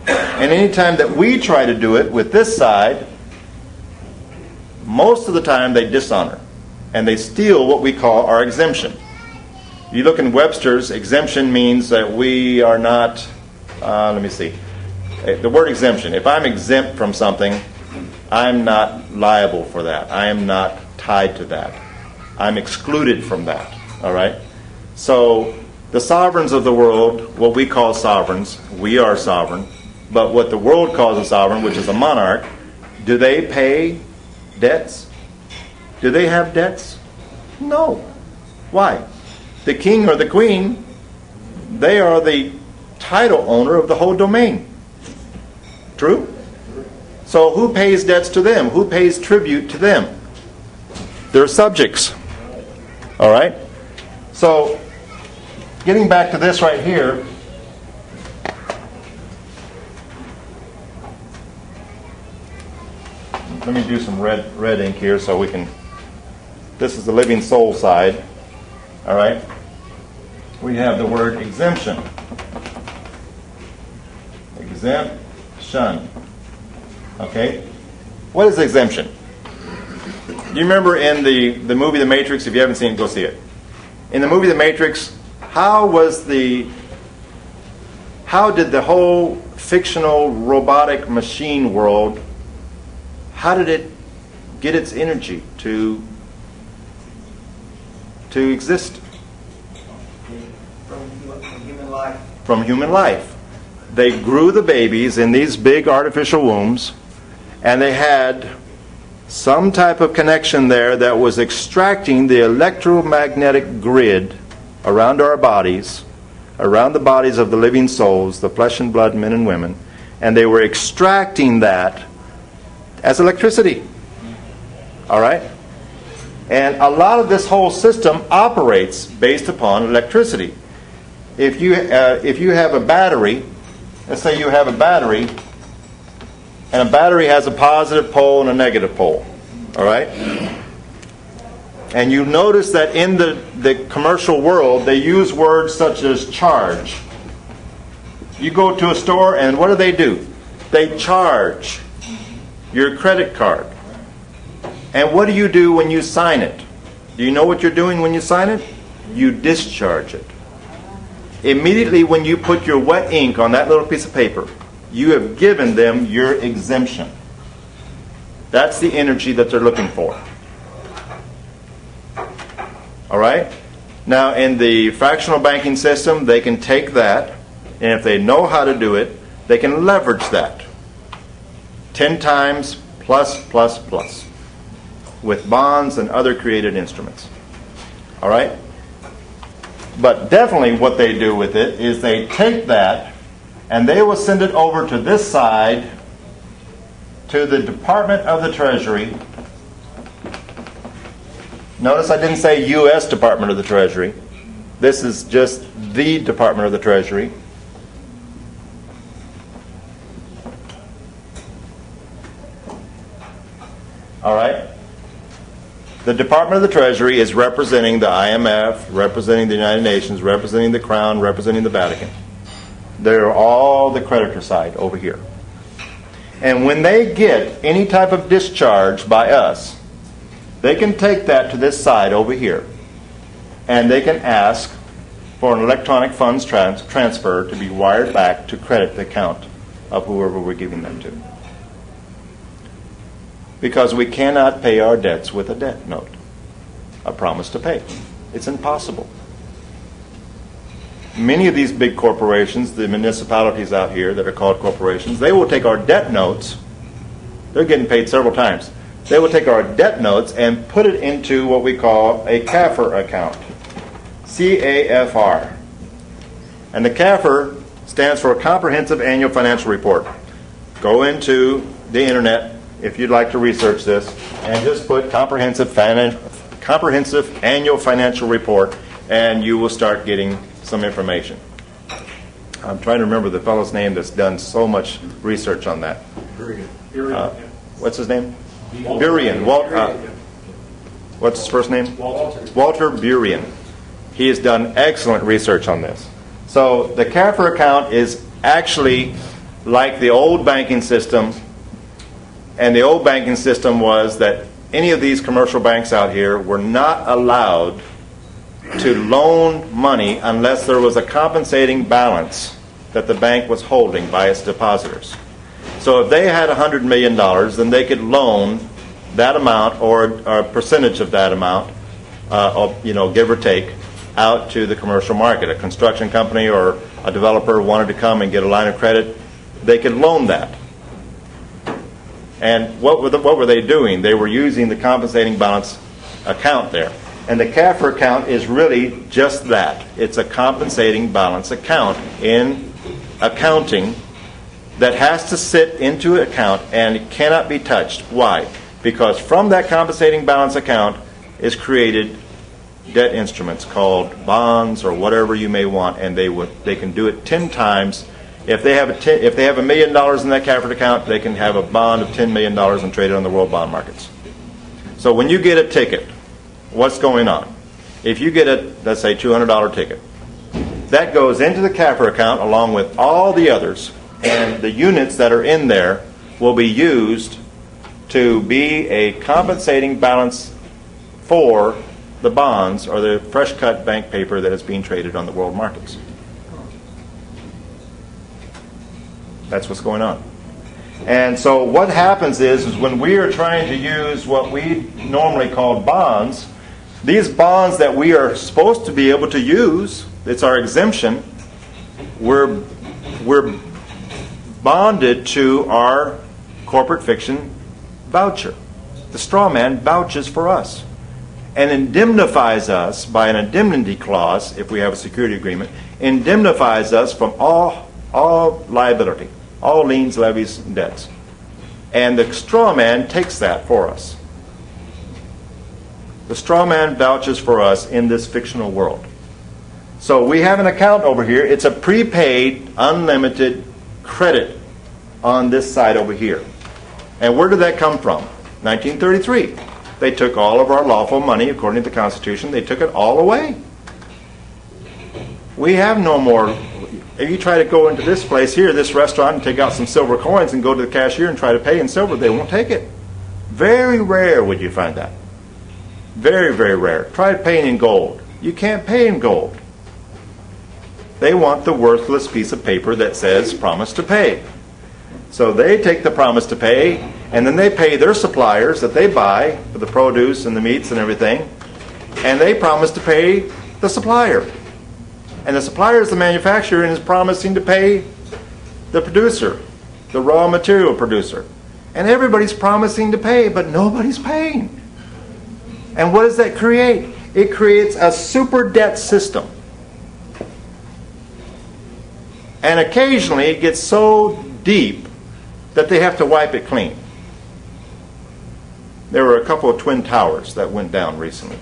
S1: And anytime that we try to do it with this side, most of the time they dishonor. And they steal what we call our exemption. You look in Webster's, exemption means that we are not, let me see. The word exemption, if I'm exempt from something, I'm not liable for that. I am not tied to that. I'm excluded from that. All right? So the sovereigns of the world, what we call sovereigns, we are sovereign, but what the world calls a sovereign, which is a monarch, do they pay debts? Do they have debts? No. Why? The king or the queen, they are the title owner of the whole domain. True? So who pays debts to them? Who pays tribute to them? Their subjects. All right? So, getting back to this right here, let me do some red ink here so we can, this is the living soul side. All right? We have the word exemption. Exemption. Okay? What is exemption? Do you remember in the movie The Matrix? If you haven't seen it, go see it. In the movie The Matrix, how did the whole fictional robotic machine world, how did it get its energy to exist?
S3: From human life.
S1: From human life. They grew the babies in these big artificial wombs, and they had some type of connection there that was extracting the electromagnetic grid around our bodies around the bodies of the living souls, the flesh and blood men and women, and they were extracting that as electricity. All right? And a lot of this whole system operates based upon electricity. If you have a battery, let's say you have a battery, and a battery has a positive pole and a negative pole. All right? And you notice that in the commercial world, they use words such as charge. You go to a store, and what do? They charge your credit card. And what do you do when you sign it? Do you know what you're doing when you sign it? You discharge it. Immediately when you put your wet ink on that little piece of paper, you have given them your exemption. That's the energy that they're looking for. All right? Now, in the fractional banking system, they can take that, and if they know how to do it, they can leverage that 10 times plus, plus, plus with bonds and other created instruments. All right? But definitely what they do with it is they take that and they will send it over to this side to the Department of the Treasury. Notice I didn't say U.S. Department of the Treasury. This is just the Department of the Treasury. All right? The Department of the Treasury is representing the IMF, representing the United Nations, representing the Crown, representing the Vatican. They're all the creditor side over here. And when they get any type of discharge by us, they can take that to this side over here, and they can ask for an electronic funds transfer to be wired back to credit the account of whoever we're giving them to. Because we cannot pay our debts with a debt note, a promise to pay. It's impossible. Many of these big corporations, the municipalities out here that are called corporations, they will take our debt notes. They're getting paid several times. They will take our debt notes and put it into what we call a CAFR account. C-A-F-R. And the CAFR stands for Comprehensive Annual Financial Report. Go into the internet if you'd like to research this, and just put Comprehensive Annual Financial Report, and you will start getting some information. I'm trying to remember the fellow's name that's done so much research on that. What's his name? Burian. What's his first name? Walter Burian. He has done excellent research on this. So the CAFR account is actually like the old banking system. And the old banking system was that any of these commercial banks out here were not allowed to loan money unless there was a compensating balance that the bank was holding by its depositors. So if they had $100 million, then they could loan that amount or a percentage of that amount, give or take, out to the commercial market. A construction company or a developer wanted to come and get a line of credit, they could loan that. And what were they doing? They were using the compensating balance account there. And the CAFR account is really just that. It's a compensating balance account in accounting that has to sit into an account and it cannot be touched. Why? Because from that compensating balance account is created debt instruments called bonds or whatever you may want, and they can do it 10 times. If they have $1 million in that CAFR account, they can have a bond of $10 million and trade it on the world bond markets. So when you get a ticket, what's going on? If you get a, let's say, $200 ticket, that goes into the CAFR account along with all the others, and the units that are in there will be used to be a compensating balance for the bonds or the fresh cut bank paper that is being traded on the world markets. That's what's going on. And so what happens is when we are trying to use what we normally call bonds, these bonds that we are supposed to be able to use, it's our exemption, we're bonded to our corporate fiction voucher. The straw man vouches for us. and indemnifies us by an indemnity clause, if we have a security agreement, indemnifies us from all liability, all liens, levies, and debts. And the straw man takes that for us. The straw man vouches for us in this fictional world. So we have an account over here. It's a prepaid, unlimited credit on this side over here. And where did that come from? 1933. They took all of our lawful money, according to the Constitution. They took it all away. We have no more. If you try to go into this place here, this restaurant, and take out some silver coins and go to the cashier and try to pay in silver, they won't take it. Very rare would you find that. Very, very rare. Try paying in gold. You can't pay in gold. They want the worthless piece of paper that says promise to pay. So they take the promise to pay, and then they pay their suppliers that they buy for the produce and the meats and everything, and they promise to pay the supplier. And the supplier is the manufacturer and is promising to pay the producer, the raw material producer. And everybody's promising to pay, but nobody's paying. And what does that create? It creates a super debt system. And occasionally it gets so deep that they have to wipe it clean. There were a couple of twin towers that went down recently.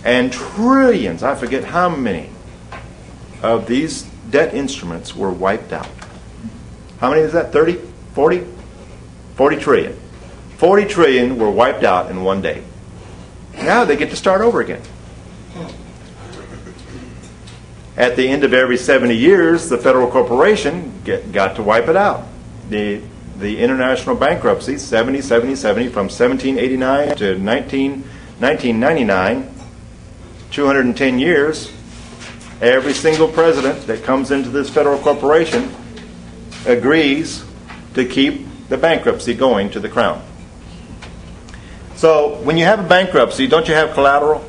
S1: And trillions, I forget how many, of these debt instruments were wiped out. How many is that? 30? 40? 40 trillion. 40 trillion were wiped out in one day. Now they get to start over again. At the end of every 70 years, the federal corporation got to wipe it out. The international bankruptcy, 70, 70, 70, from 1789 to 1999, 210 years, every single president that comes into this federal corporation agrees to keep the bankruptcy going to the crown. So when you have a bankruptcy, don't you have collateral?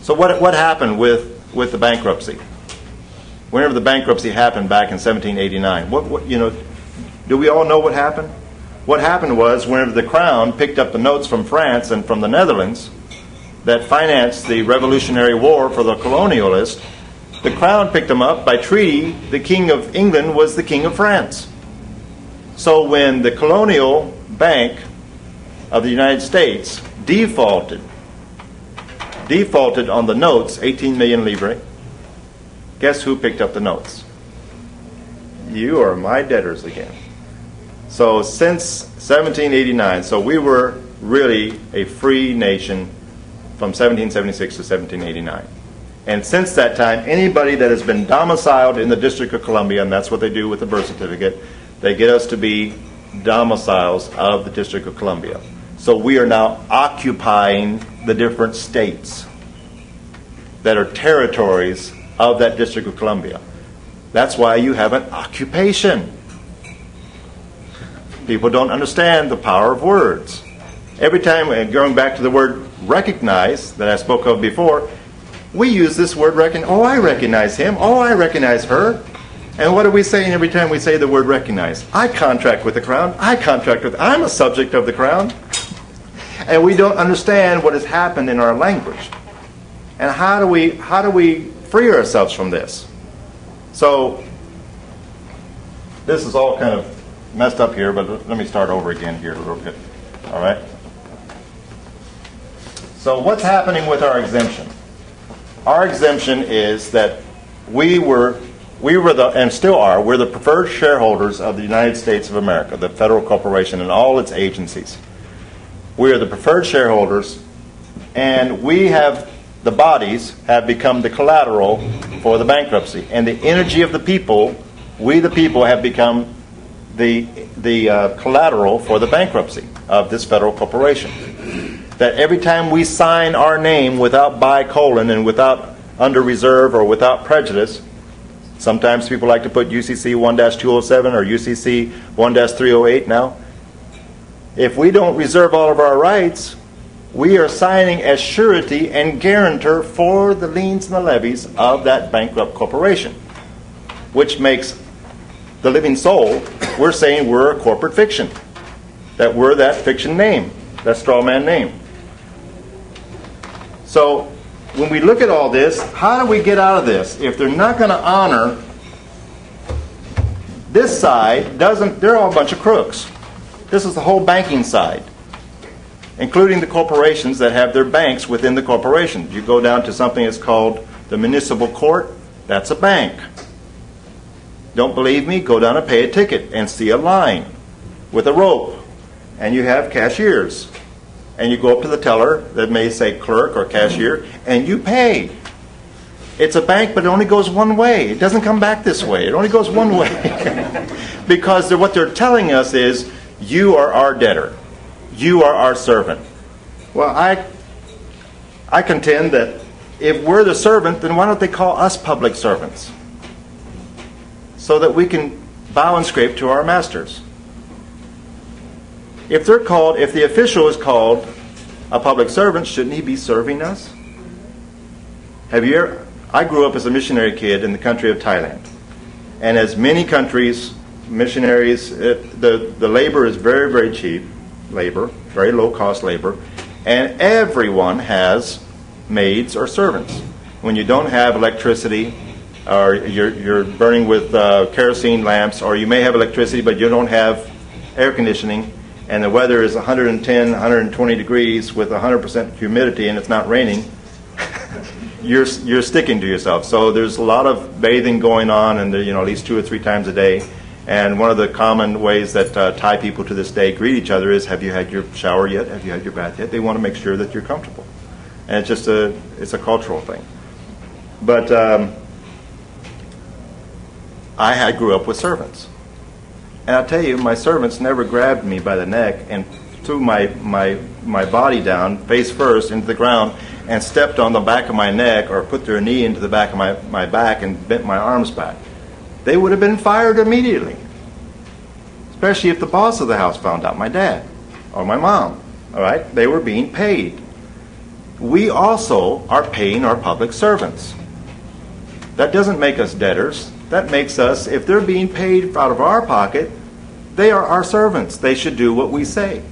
S1: So what happened with the bankruptcy? Whenever the bankruptcy happened back in 1789, do we all know what happened? What happened was, whenever the crown picked up the notes from France and from the Netherlands that financed the Revolutionary War for the colonialists, the crown picked them up by treaty. The King of England was the King of France. So when the colonial bank of the United States defaulted on the notes, 18 million livre, guess who picked up the notes? You are my debtors again. So since 1789, so we were really a free nation from 1776 to 1789. And since that time, anybody that has been domiciled in the District of Columbia, and that's what they do with the birth certificate, they get us to be domiciles of the District of Columbia. So we are now occupying the different states that are territories of that District of Columbia. That's why you have an occupation. People don't understand the power of words. Every time, and going back to the word recognize that I spoke of before, we use this word recognize. Oh, I recognize him. Oh, I recognize her. And what are we saying every time we say the word recognize? I contract with the crown. I'm a subject of the crown. And we don't understand what has happened in our language. And how do we free ourselves from this? So this is all kind of messed up here, but let me start over again here a little bit. All right? So what's happening with our exemption? Our exemption is that we were and still are, we're the preferred shareholders of the United States of America, the federal corporation and all its agencies. We are the preferred shareholders, and the bodies have become the collateral for the bankruptcy. And the energy of the people, we the people have become the collateral for the bankruptcy of this federal corporation. That every time we sign our name without bicolon and without under reserve or without prejudice, sometimes people like to put UCC 1-207 or UCC 1-308 now. If we don't reserve all of our rights, we are signing as surety and guarantor for the liens and the levies of that bankrupt corporation, which makes the living soul, we're saying we're a corporate fiction, that we're that fiction name, that straw man name. So when we look at all this, how do we get out of this? If they're not going to honor this side, they're all a bunch of crooks. This is the whole banking side, including the corporations that have their banks within the corporation. You go down to something that's called the municipal court, that's a bank. Don't believe me? Go down and pay a ticket and see a line with a rope. And you have cashiers. And you go up to the teller that may say clerk or cashier, and you pay. It's a bank, but it only goes one way. It doesn't come back this way. It only goes one way. Because what they're telling us is, you are our debtor. You are our servant. Well, I contend that if we're the servant, then why don't they call us public servants? So that we can bow and scrape to our masters. If the official is called a public servant, shouldn't he be serving us? I grew up as a missionary kid in the country of Thailand. And as many countries, missionaries, the labor is very, very cheap labor, very low-cost labor, and everyone has maids or servants. When you don't have electricity, or you're burning with kerosene lamps, or you may have electricity but you don't have air conditioning, and the weather is 110, 120 degrees with 100% humidity and it's not raining, you're sticking to yourself. So there's a lot of bathing going on, and at least 2 or 3 times a day. And one of the common ways that Thai people to this day greet each other is, have you had your shower yet? Have you had your bath yet? They want to make sure that you're comfortable. And it's just it's a cultural thing. But I grew up with servants. And I'll tell you, my servants never grabbed me by the neck and threw my body down, face first, into the ground, and stepped on the back of my neck, or put their knee into the back of my back and bent my arms back. They would have been fired immediately. Especially if the boss of the house found out, my dad or my mom. All right? They were being paid. We also are paying our public servants. That doesn't make us debtors. That makes us, if they're being paid out of our pocket, they are our servants. They should do what we say.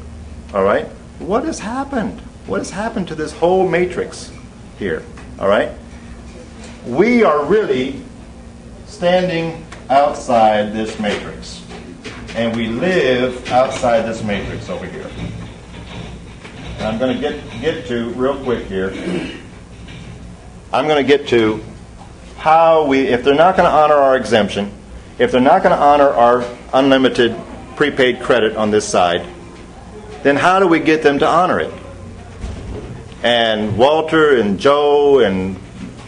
S1: All right? What has happened? What has happened to this whole matrix here? All right? We are really standing outside this matrix. And we live outside this matrix over here. And I'm going to get to, real quick here, I'm going to get to how if they're not going to honor our exemption, if they're not going to honor our unlimited prepaid credit on this side, then how do we get them to honor it? And Walter and Joe and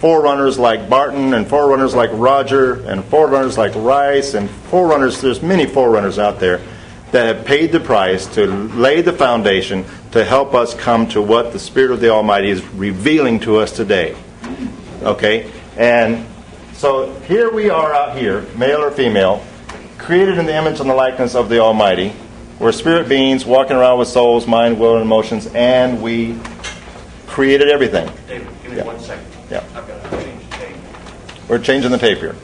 S1: forerunners like Barton and forerunners like Roger and forerunners like Rice and forerunners, there's many forerunners out there that have paid the price to lay the foundation to help us come to what the Spirit of the Almighty is revealing to us today. Okay? And so here we are out here, male or female, created in the image and the likeness of the Almighty. We're spirit beings walking around with souls, mind, will, and emotions, and we created everything.
S3: David, give me 1 second.
S1: Yeah.
S3: I've got to change the tape.
S1: We're changing the tape here.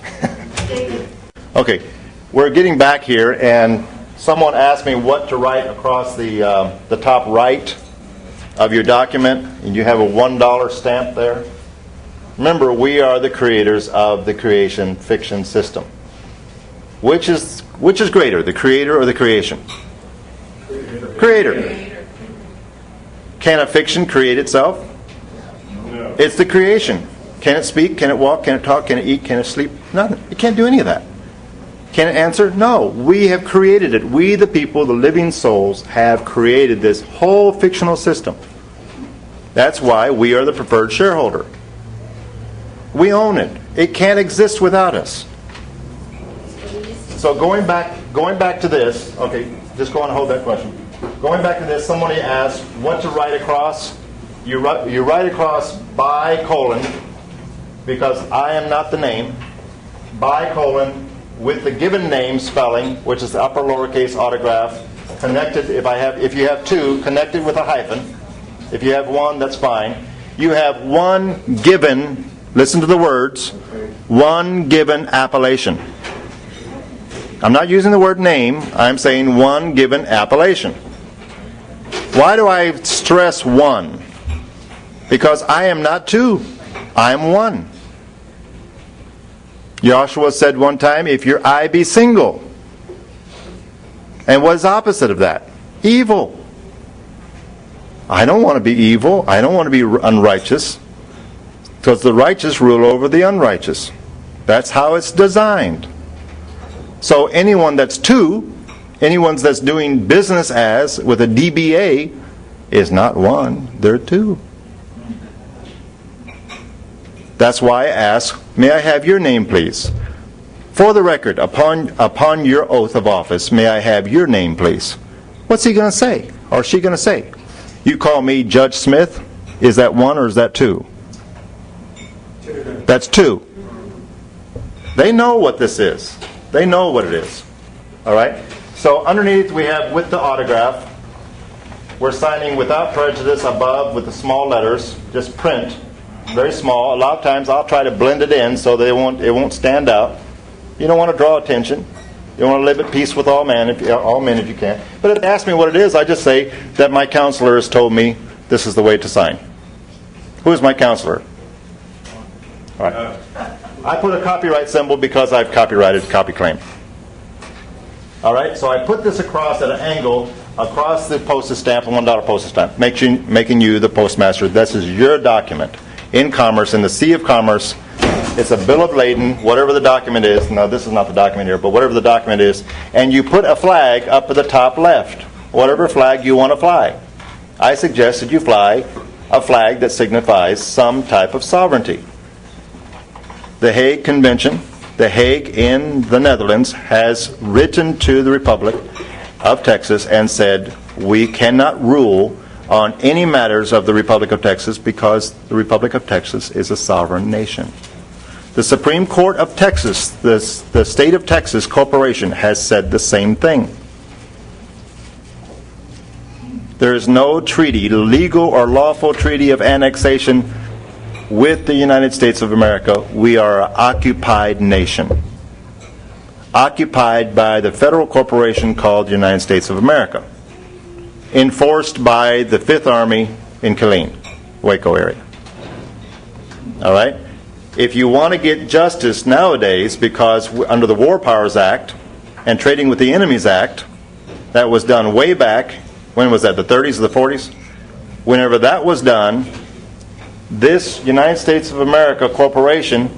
S1: Okay, we're getting back here, and someone asked me what to write across the top right of your document, and you have a $1 stamp there. Remember, we are the creators of the creation fiction system. Which is greater, the creator or the creation? Creator. Can a fiction create itself? No. It's the creation. Can it speak? Can it walk? Can it talk? Can it eat? Can it sleep? Nothing. It can't do any of that. Can it answer? No. We have created it. We, the people, the living souls, have created this whole fictional system. That's why we are the preferred shareholder. We own it. It can't exist without us. So going back to this, okay, just go on and hold that question. Going back to this, somebody asked what to write across. You write across by colon, because I am not the name, by colon, with the given name spelling, which is the upper lowercase autograph, connected, if you have 2, connected with a hyphen. If you have 1, that's fine. You have 1 given, listen to the words, 1 given appellation. I'm not using the word name, I'm saying 1 given appellation. Why do I stress 1? Because I am not two. I am one. Joshua said one time, if your eye be single. And what is the opposite of that? Evil. I don't want to be evil. I don't want to be unrighteous. Because the righteous rule over the unrighteous. That's how it's designed. So anyone that's two, anyone that's doing business as with a DBA is not one, they're two. That's why I ask, may I have your name, please? For the record, upon your oath of office, may I have your name, please? What's he going to say? Or she going to say? You call me Judge Smith? Is that one or is that two? That's two. They know what this is. They know what it is. All right? So underneath we have with the autograph. We're signing without prejudice above with the small letters. Just print. Very small. A lot of times I'll try to blend it in so it won't stand out. You don't want to draw attention. You want to live at peace with all men if you can. But if they ask me what it is, I just say that my counselor has told me this is the way to sign. Who is my counselor? All right. I put a copyright symbol because I've copyrighted copy claim. All right. So I put this across at an angle across the postage stamp and $1 postage stamp, making you the postmaster. This is your document in commerce, in the sea of commerce. It's a bill of lading, whatever the document is. No, this is not the document here, but whatever the document is. And you put a flag up at the top left, whatever flag you want to fly. I suggest that you fly a flag that signifies some type of sovereignty. The Hague Convention, The Hague in the Netherlands, has written to the Republic of Texas and said, we cannot rule on any matters of the Republic of Texas because the Republic of Texas is a sovereign nation. The Supreme Court of Texas, the State of Texas Corporation, has said the same thing. There is no treaty, legal or lawful treaty of annexation with the United States of America. We are an occupied nation. Occupied by the federal corporation called the United States of America. Enforced by the 5th Army in Killeen, Waco area. All right? If you want to get justice nowadays, because under the War Powers Act and Trading with the Enemies Act, that was done way back, when was that, the 30s or the 40s? Whenever that was done, this United States of America corporation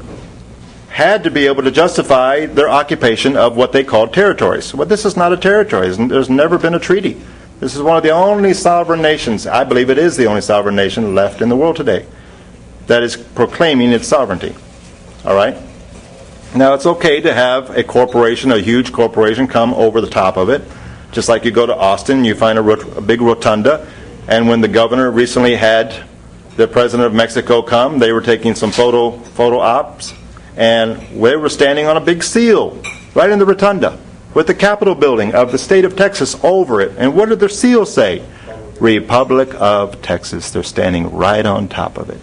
S1: had to be able to justify their occupation of what they called territories. Well, this is not a territory. There's never been a treaty. This is one of the only sovereign nations, I believe it is the only sovereign nation left in the world today, that is proclaiming its sovereignty. All right? Now, it's okay to have a corporation, a huge corporation, come over the top of it. Just like you go to Austin, you find a big rotunda, and when the governor recently had the president of Mexico come, they were taking some photo ops, and they were standing on a big seal right in the rotunda with the Capitol building of the state of Texas over it. And what did their seal say? Republic of Texas. They're standing right on top of it.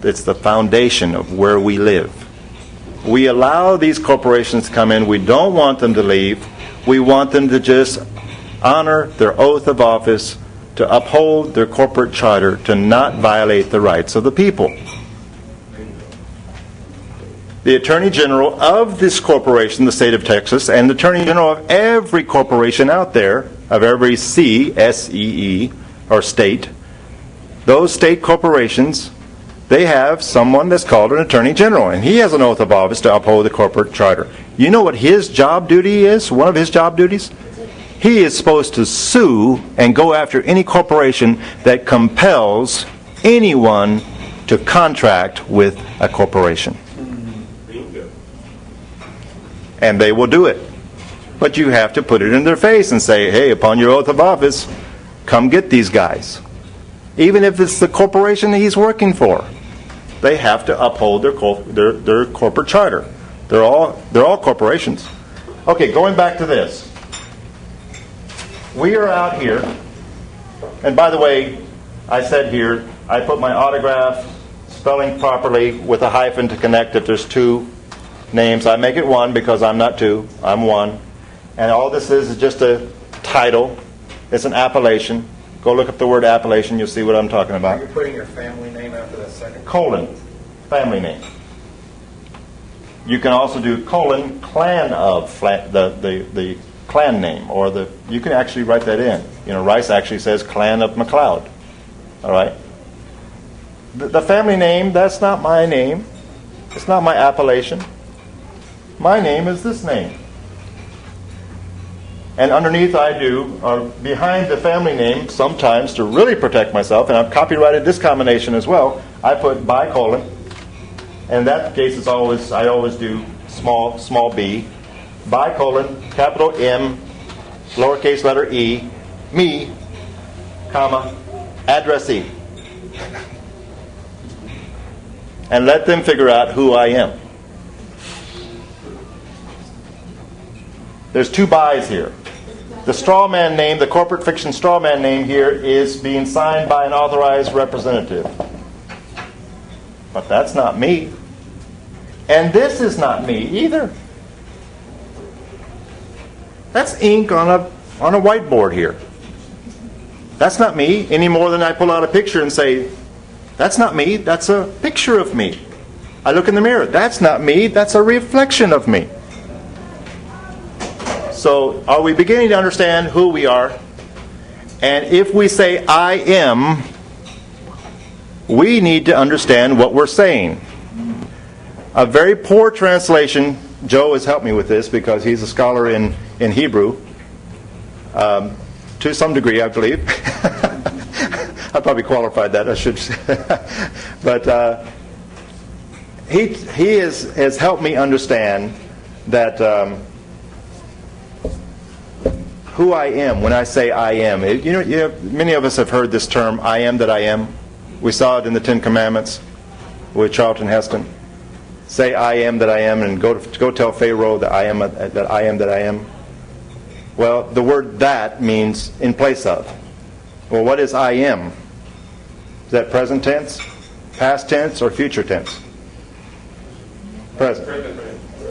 S1: It's the foundation of where we live. We allow these corporations to come in. We don't want them to leave. We want them to just honor their oath of office, to uphold their corporate charter, to not violate the rights of the people. The Attorney General of this corporation, the state of Texas, and the Attorney General of every corporation out there, of every S-E-E, or state, those state corporations, they have someone that's called an Attorney General, and he has an oath of office to uphold the corporate charter. You know what his job duty is? One of his job duties? He is supposed to sue and go after any corporation that compels anyone to contract with a corporation. And they will do it. But you have to put it in their face and say, hey, upon your oath of office, come get these guys. Even if it's the corporation that he's working for. They have to uphold their corporate charter. They're all corporations. Okay, going back to this. We are out here, and by the way, I said here, I put my autograph, spelling properly with a hyphen to connect if there's two names. I make it one because I'm not two, I'm one. And all this is just a title. It's an appellation. Go look up the word appellation. You'll see what I'm talking
S4: Are
S1: about.
S4: you putting your family name after that second?
S1: Colon, family name. You can also do colon, clan of, the clan name, or you can actually write that in. You know, Rice actually says clan of McLeod. All right? The family name, that's not my name. It's not my appellation. My name is this name. And underneath or behind the family name, sometimes to really protect myself, and I've copyrighted this combination as well, I put bicolon. And in that case, I always do small b, bicolon, capital M, lowercase letter e, me, comma, addressee. And let them figure out who I am. There's two buys here. The straw man name, the corporate fiction straw man name here is being signed by an authorized representative. But that's not me. And this is not me either. That's ink on a whiteboard here. That's not me any more than I pull out a picture and say, that's not me, that's a picture of me. I look in the mirror, that's not me, that's a reflection of me. So, are we beginning to understand who we are? And if we say, I am, we need to understand what we're saying. A very poor translation, Joe has helped me with this because he's a scholar in Hebrew, to some degree, I believe. I probably qualified that, I should say. But he has helped me understand that who I am when I say I am. Many of us have heard this term, I am that I am. We saw it in the Ten Commandments with Charlton Heston. Say I am that I am, and go tell Pharaoh that I am that I am that I am. Well, the word that means in place of. Well, what is I am? Is that present tense, past tense, or future tense? Present.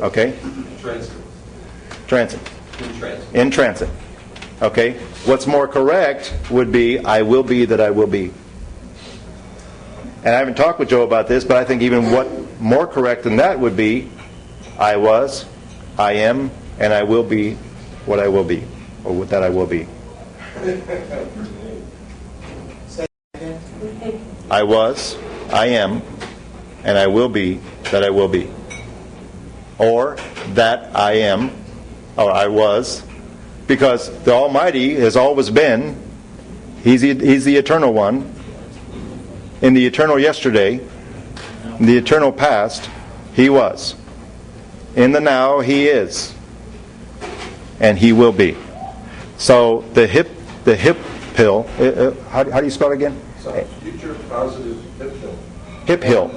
S1: Okay. Transit. In transit. Okay. What's more correct would be I will be that I will be. And I haven't talked with Joe about this, but I think even what more correct than that would be I was, I am, and I will be what I will be, or what that I will be. I was, I am, and I will be that I will be. Or that I am, or I was, because the Almighty has always been, He's the eternal one. In the eternal yesterday, in the eternal past, He was. In the now, He is. And He will be. So the hip hill, how do you spell it again?
S2: So future positive hip hill.
S1: Hip hill.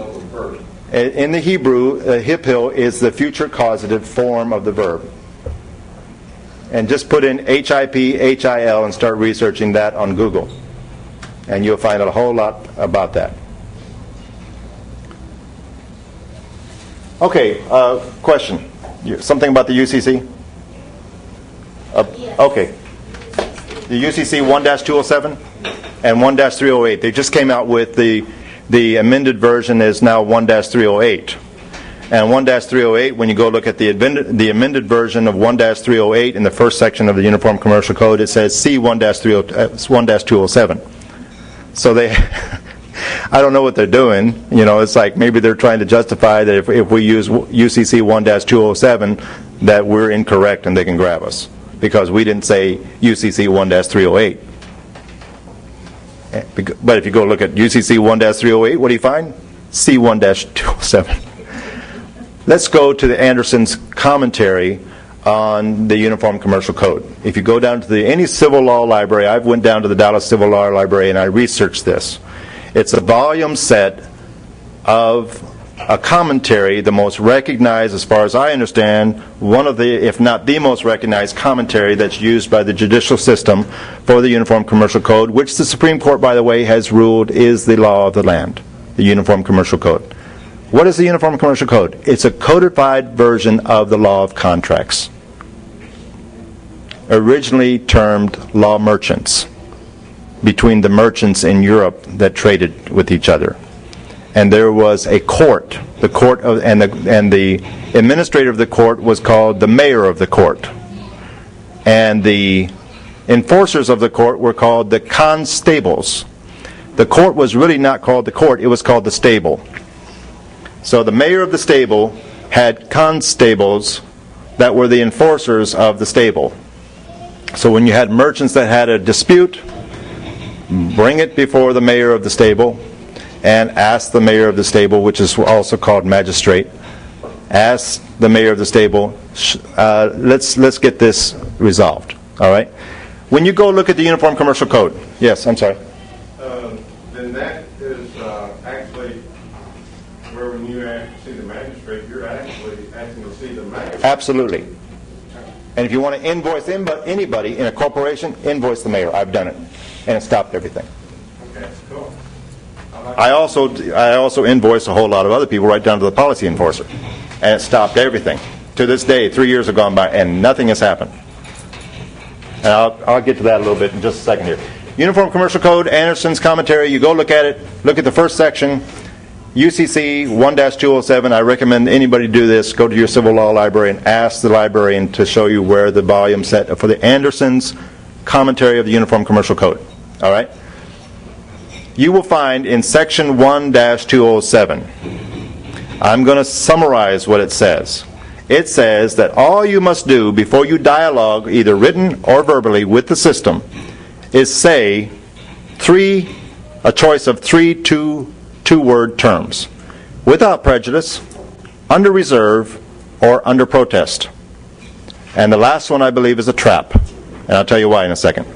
S1: In the Hebrew, hip hill is the future causative form of the verb. And just put in H-I-P, H-I-L and start researching that on Google. And you'll find a whole lot about that. Okay, question. Something about the UCC? Okay. The UCC 1-207 and 1-308. They just came out with the amended version is now 1-308. And 1-308, when you go look at the amended version of 1-308 in the first section of the Uniform Commercial Code, it says C 1-207. So they, I don't know what they're doing. It's like maybe they're trying to justify that if we use UCC 1-207, that we're incorrect and they can grab us because we didn't say UCC 1-308. But if you go look at UCC 1-308, what do you find? C 1-207. Let's go to the Anderson's commentary on the Uniform Commercial Code. If you go down to any civil law library, I've went down to the Dallas Civil Law Library and I researched this. It's a volume set of a commentary, the most recognized, as far as I understand, one of the, if not the most recognized commentary that's used by the judicial system for the Uniform Commercial Code, which the Supreme Court, by the way, has ruled is the law of the land, the Uniform Commercial Code. What is the Uniform Commercial Code? It's a codified version of the law of contracts, originally termed law merchants. between the merchants in Europe that traded with each other. And there was a court, the court of, and the administrator of the court was called the mayor of the court. And the enforcers of the court were called the constables. The court was really not called the court, it was called the stable. So the mayor of the stable had constables that were the enforcers of the stable. So when you had merchants that had a dispute, bring it before the mayor of the stable and ask the mayor of the stable, which is also called magistrate, ask the mayor of the stable, let's get this resolved. All right? When you go look at the Uniform Commercial Code, yes, I'm sorry.
S5: Then that is actually where when you see the magistrate, you're actually asking to see the magistrate.
S1: Absolutely. And if you want to invoice anybody in a corporation, invoice the mayor. I've done it, and it stopped everything.
S5: Okay, cool.
S1: I also invoiced a whole lot of other people, right down to the policy enforcer, and it stopped everything. To this day, 3 years have gone by, and nothing has happened. And I'll get to that a little bit in just a second here. Uniform Commercial Code, Anderson's commentary. You go look at it. Look at the first section. UCC 1-207, I recommend anybody do this. Go to your civil law library and ask the librarian to show you where the volume set for the Anderson's commentary of the Uniform Commercial Code. All right? You will find in section 1-207, I'm going to summarize what it says. It says that all you must do before you dialogue, either written or verbally, with the system is say a choice of three two-word terms: without prejudice, under reserve, or under protest. And the last one, I believe, is a trap. And I'll tell you why in a second.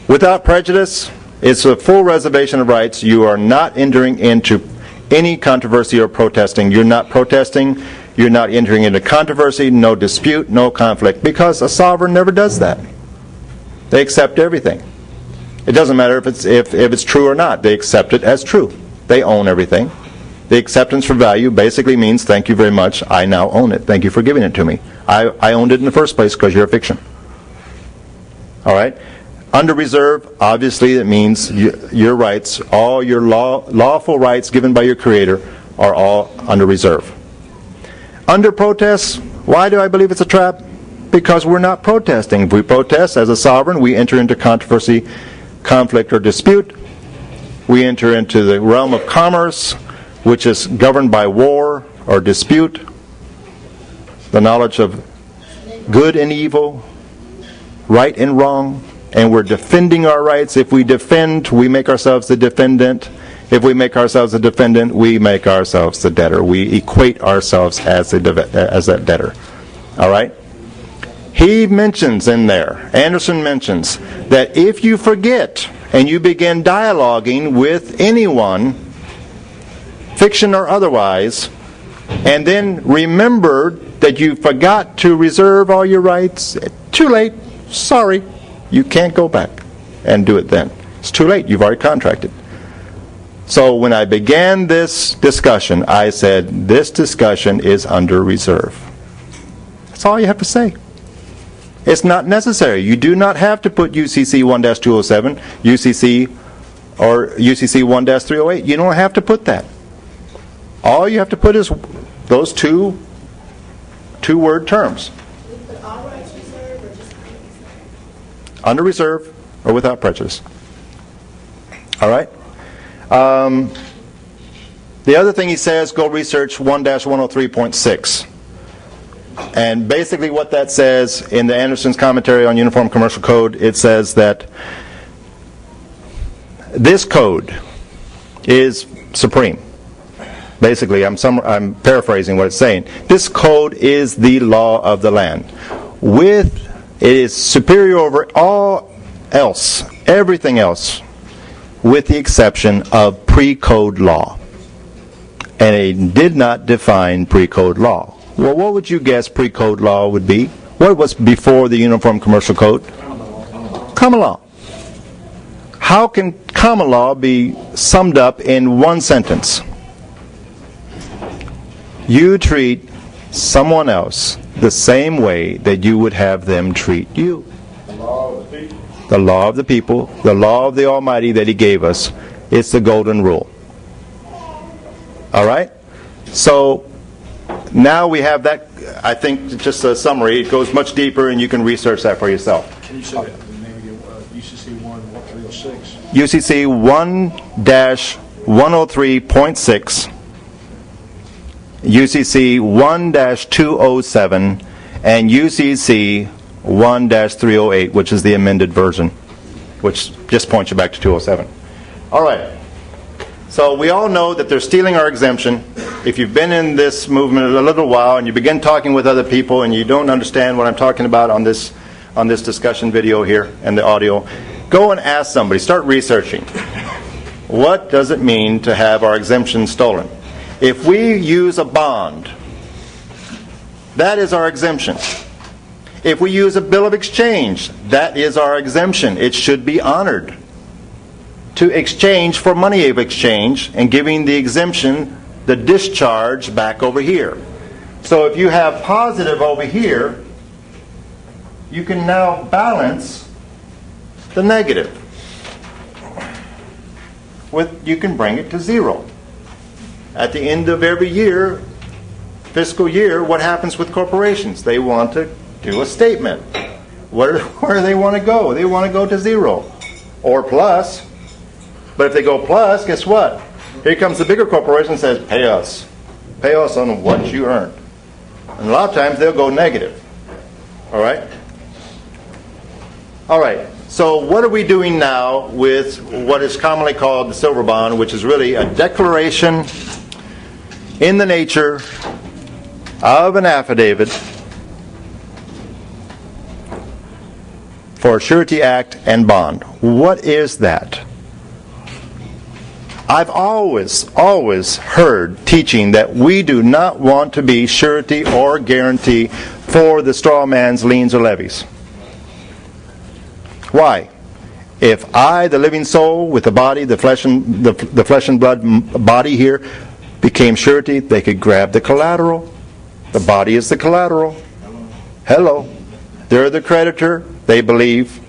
S1: Without prejudice, it's a full reservation of rights. You are not entering into any controversy or protesting. You're not protesting. You're not entering into controversy, no dispute, no conflict, because a sovereign never does that. They accept everything. It doesn't matter if it's true or not. They accept it as true. They own everything. The acceptance for value basically means, thank you very much, I now own it. Thank you for giving it to me. I owned it in the first place because you're a fiction. All right? Under reserve, obviously, it means your rights, all your lawful rights given by your Creator are all under reserve. Under protest, why do I believe it's a trap? Because we're not protesting. If we protest as a sovereign, we enter into controversy, conflict, or dispute. We enter into the realm of commerce, which is governed by war or dispute, the knowledge of good and evil, right and wrong, and we're defending our rights. If we defend, we make ourselves the defendant. If we make ourselves the defendant, we make ourselves the debtor. We equate ourselves as that debtor. All right? He mentions in there, Anderson mentions, that if you forget and you begin dialoguing with anyone, fiction or otherwise, and then remember that you forgot to reserve all your rights, too late, sorry, you can't go back and do it then. It's too late, you've already contracted. So when I began this discussion, I said, this discussion is under reserve. That's all you have to say. It's not necessary. You do not have to put UCC 1-207, UCC or UCC 1-308. You don't have to put that. All you have to put is those two-word terms.
S6: But all rights reserved or just
S1: Under reserve or without prejudice. All right? The other thing he says, go research 1-103.6. And basically what that says in the Anderson's commentary on Uniform Commercial Code, it says that this code is supreme. Basically, I'm paraphrasing what it's saying. This code is the law of the land. It is superior over all else, everything else, with the exception of pre-code law. And it did not define pre-code law. Well, what would you guess pre-code law would be? What was before the Uniform Commercial Code? Common law. How can common law be summed up in one sentence? You treat someone else the same way that you would have them treat you.
S5: The law of the people.
S1: the law of the people, the law of the Almighty that He gave us. It's the golden rule. All right? So now we have that. I think just a summary. It goes much deeper, and you can research that for yourself.
S7: Can you say that? Maybe UCC 1.306.
S1: UCC 1-103.6, UCC 1-207, and UCC 1-308, which is the amended version, which just points you back to 207. All right. So we all know that they're stealing our exemption. If you've been in this movement a little while and you begin talking with other people and you don't understand what I'm talking about on this discussion video here and the audio, go and ask somebody. Start researching. What does it mean to have our exemption stolen? If we use a bond, that is our exemption. If we use a bill of exchange, that is our exemption. It should be honored. To exchange for money of exchange and giving the exemption, the discharge back over here. So if you have positive over here, you can now balance the negative. You can bring it to zero. At the end of every year, fiscal year, what happens with corporations? They want to do a statement. Where do they want to go? They want to go to zero or plus. But if they go plus, guess what? Here comes the bigger corporation and says, pay us. Pay us on what you earned. And a lot of times they'll go negative. All right? All right. So what are we doing now with what is commonly called the silver bond, which is really a declaration in the nature of an affidavit for surety act and bond? What is that? I've always heard teaching that we do not want to be surety or guarantee for the straw man's liens or levies. Why? If I, the living soul with the body, the flesh and blood body here, became surety, they could grab the collateral. The body is the collateral. Hello. They're the creditor, they believe,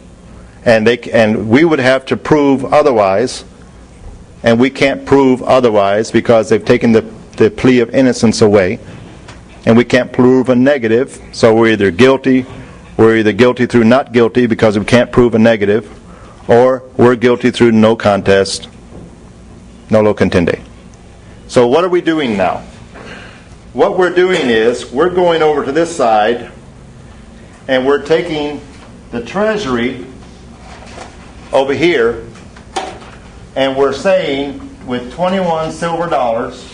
S1: and we would have to prove otherwise. And we can't prove otherwise because they've taken the plea of innocence away. And we can't prove a negative, so we're either guilty through not guilty because we can't prove a negative, or we're guilty through no contest, nolo contendere. So what are we doing now? What we're doing is we're going over to this side and we're taking the treasury over here and we're saying with 21 silver dollars,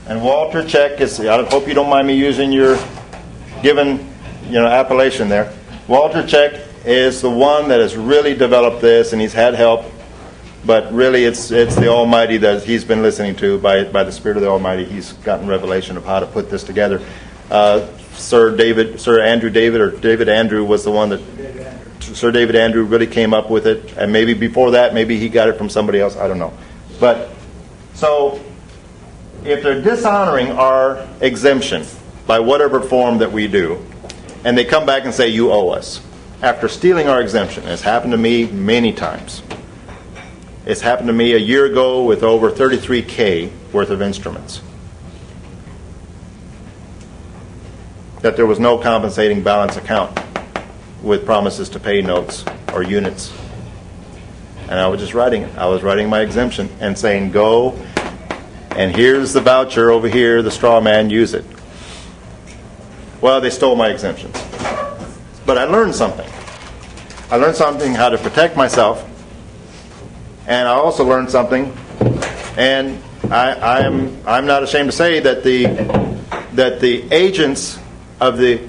S1: and Walter Check is, I hope you don't mind me using your given appellation there. Walter Check is the one that has really developed this, and he's had help, but really it's the Almighty that he's been listening to by the Spirit of the Almighty. He's gotten revelation of how to put this together. Sir David Andrew was the one that Sir David Andrew really came up with it, and maybe before that, maybe he got it from somebody else. I don't know. But so if they're dishonoring our exemption by whatever form that we do, and they come back and say, you owe us, after stealing our exemption. It's happened to me many times. It's happened to me a year ago with over $33,000 worth of instruments. That there was no compensating balance account with promises to pay notes or units. And I was just writing it. I was writing my exemption and saying, go, and here's the voucher over here, the straw man, use it. Well, they stole my exemptions. But I learned something. I learned something how to protect myself. And I also learned something, and I'm not ashamed to say that the agents of the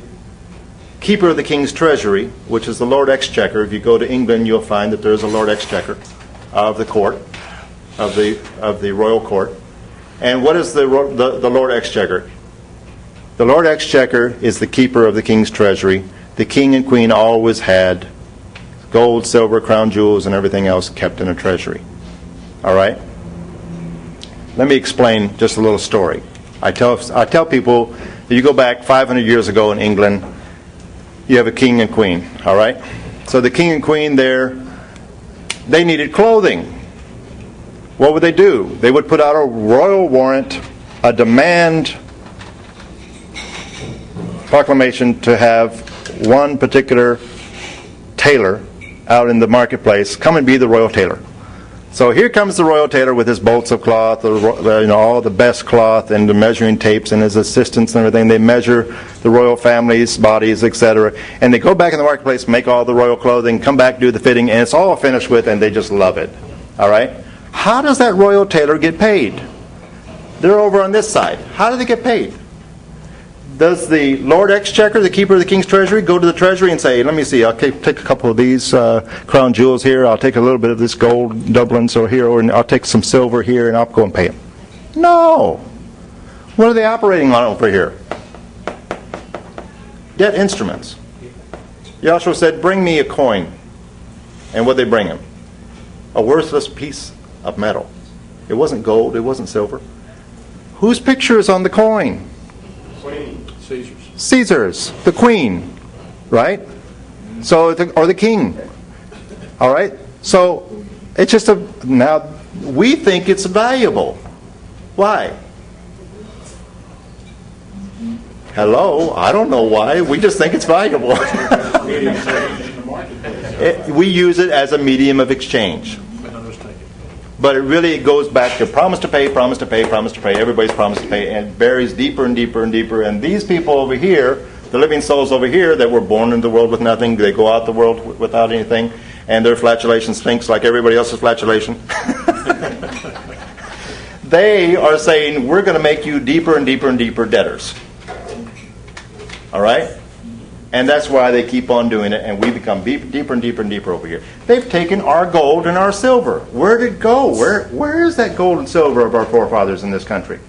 S1: keeper of the King's Treasury, which is the Lord Exchequer. If you go to England, you'll find that there's a Lord Exchequer of the court, of the royal court. And what is the Lord Exchequer? The Lord Exchequer is the keeper of the King's Treasury. The King and Queen always had gold, silver, crown jewels, and everything else kept in a treasury. All right? Let me explain just a little story. I tell people that you go back 500 years ago in England, you have a king and queen, all right? So the king and queen there, they needed clothing. What would they do? They would put out a royal warrant, a demand proclamation to have one particular tailor out in the marketplace come and be the royal tailor. So here comes the royal tailor with his bolts of cloth, all the best cloth and the measuring tapes and his assistants and everything. They measure the royal family's bodies, etc. And they go back in the marketplace, make all the royal clothing, come back, do the fitting, and it's all finished with, and they just love it. All right? How does that royal tailor get paid? They're over on this side. How do they get paid? Does the Lord Exchequer, the keeper of the king's treasury, go to the treasury and say, let me see, I'll take a couple of these crown jewels here, I'll take a little bit of this gold doublets or here, or I'll take some silver here, and I'll go and pay them? No. What are they operating on over here? Debt instruments. Joshua said, bring me a coin. And what did they bring him? A worthless piece of metal. It wasn't gold, it wasn't silver. Whose picture is on the coin?
S7: Caesar's.
S1: Caesar's, the queen, right? So, or the king. All right? So, it's just now, we think it's valuable. Why? Hello? I don't know why. We just think it's valuable. We use it as a medium of exchange. But it really goes back to promise to pay, promise to pay, promise to pay. Everybody's promised to pay, and it buries deeper and deeper and deeper. And these people over here, the living souls over here that were born into the world with nothing, they go out the world without anything, and their flatulation stinks like everybody else's flatulation. They are saying, we're going to make you deeper and deeper and deeper debtors. All right? And that's why they keep on doing it, and we become deeper and deeper and deeper over here. They've taken our gold and our silver. Where did it go? Where is that gold and silver of our forefathers in this country?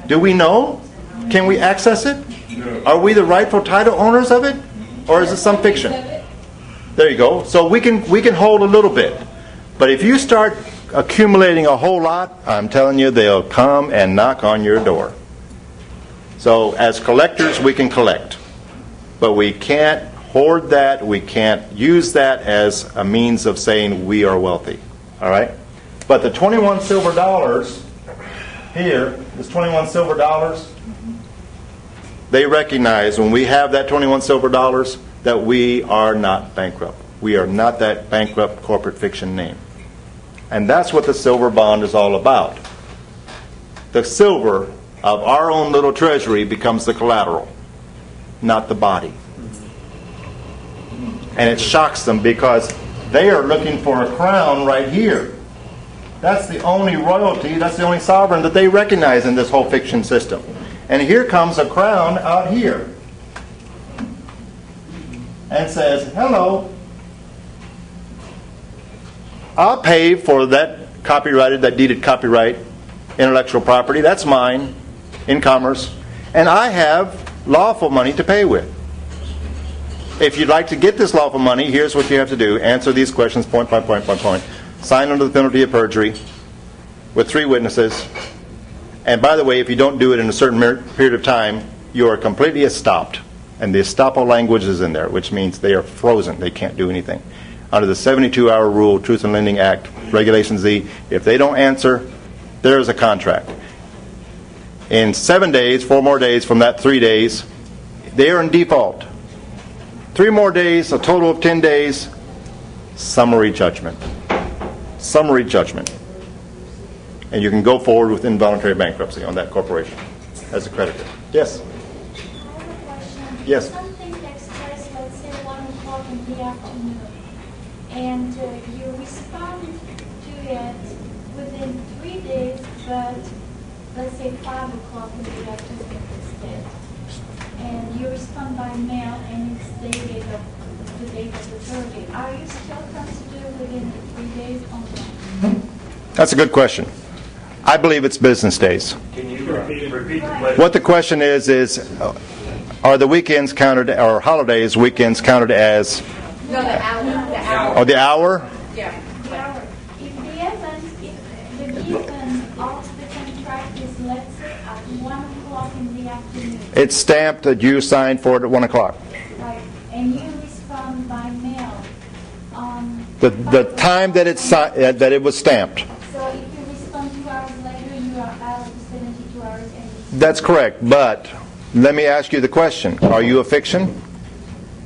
S1: Do we know? Can we access it?
S5: No.
S1: Are we the rightful title owners of it? Or is it some fiction? There you go. So we can hold a little bit. But if you start accumulating a whole lot, I'm telling you, they'll come and knock on your door. So as collectors, we can collect. But we can't hoard that. We can't use that as a means of saying we are wealthy. All right? But the 21 silver dollars here, this 21 silver dollars, they recognize when we have that 21 silver dollars that we are not bankrupt. We are not that bankrupt corporate fiction name. And that's what the silver bond is all about. The silver of our own little treasury becomes the collateral, not the body. And it shocks them because they are looking for a crown right here. That's the only royalty, that's the only sovereign that they recognize in this whole fiction system. And here comes a crown out here and says, hello, I'll pay for that copyrighted, that deeded copyright, intellectual property, that's mine, in commerce, and I have lawful money to pay with. If you'd like to get this lawful money, here's what you have to do. Answer these questions point by point by point. Sign under the penalty of perjury with 3 witnesses. And by the way, if you don't do it in a certain period of time, you are completely estopped. And the estoppel language is in there, which means they are frozen. They can't do anything. Under the 72-hour rule, Truth in Lending Act, Regulation Z, if they don't answer, there is a contract. In 7 days, 4 more days from that 3 days, they are in default. 3 more days, a total of 10 days, summary judgment. Summary judgment. And you can go forward with involuntary bankruptcy on that corporation as a creditor. Yes?
S8: I have a question.
S1: Yes.
S8: Something takes place, let's say 1 o'clock in the afternoon, and you respond to it within 3 days, but let's say 5 o'clock in the afternoon instead. And you respond by mail, and it's dated the date of the 30. Are you still considered within the 3 days or not?
S1: That's a good question. I believe it's business days.
S3: Can you repeat the question?
S1: What the question is are the weekends counted, or holidays, weekends counted as,
S6: No, the hour.
S1: or the hour?
S6: Yeah.
S8: If the given of the contract is, let's say, at 1 o'clock in the afternoon,
S1: It's stamped that you signed for it at 1 o'clock.
S8: right, and you
S1: The time that it was stamped.
S8: So if you respond 2 hours later, you are out of the 72 hours and
S1: That's correct, but let me ask you the question. Are you a fiction?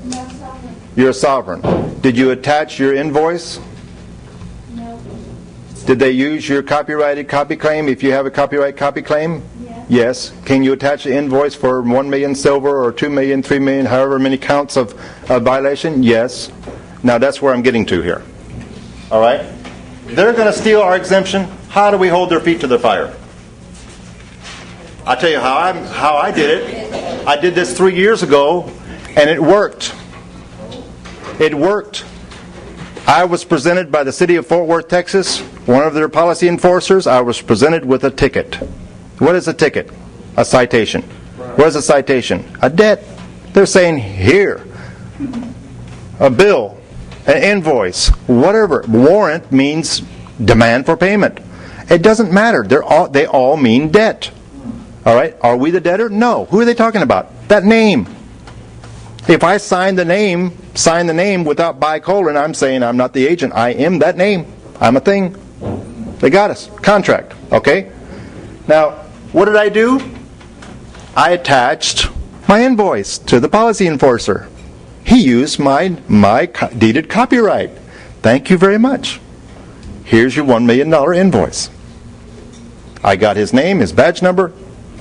S8: no sovereign.
S1: You're a sovereign. Did you attach your invoice?
S8: No.
S1: Did they use your copyrighted copy claim if you have a copyright copy claim?
S8: Yes.
S1: Yes. Can you attach the invoice for 1 million silver or 2 million, 3 million, however many counts of violation? Yes. Now that's where I'm getting to here. All right? They're going to steal our exemption. How do we hold their feet to the fire? I'll tell you how I did it. I did this 3 years ago, and it worked. It worked. I was presented by the city of Fort Worth, Texas, one of their policy enforcers. I was presented with a ticket. What is a ticket? A citation. What is a citation? A debt. They're saying, here, a bill, an invoice, whatever. Warrant means demand for payment. It doesn't matter. They all mean debt. All right? Are we the debtor? No. Who are they talking about? That name. If I sign the name without bicolon, I'm saying I'm not the agent. I am that name. I'm a thing. They got us. Contract. Okay? Now, what did I do? I attached my invoice to the policy enforcer. He used my deeded copyright. Thank you very much. Here's your $1 million invoice. I got his name, his badge number.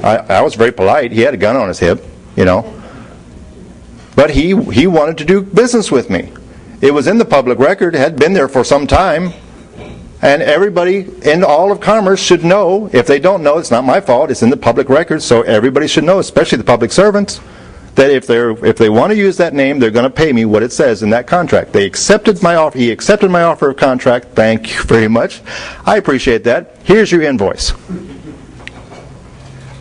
S1: I was very polite. He had a gun on his hip, you know. But he wanted to do business with me. It was in the public record. It had been there for some time. And everybody in all of commerce should know. If they don't know, it's not my fault. It's in the public record. So everybody should know, especially the public servants, that if they want to use that name, they're going to pay me what it says in that contract. They accepted my offer. He accepted my offer of contract. Thank you very much. I appreciate that. Here's your invoice.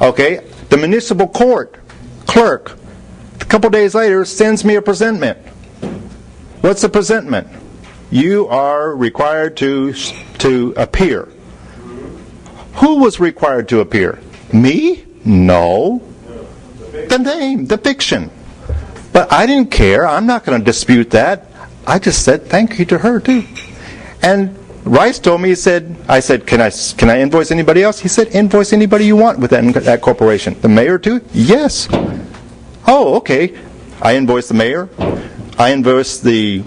S1: Okay, the municipal court clerk, a couple days later, sends me a presentment. What's a presentment? You are required to appear. Who was required to appear? Me? No. The name, the fiction. But I didn't care. I'm not going to dispute that. I just said thank you to her too. And Rice told me, I said, can I invoice anybody else? He said, invoice anybody you want with that corporation. The mayor too? Yes. Oh, okay. I invoiced the mayor. I invoiced the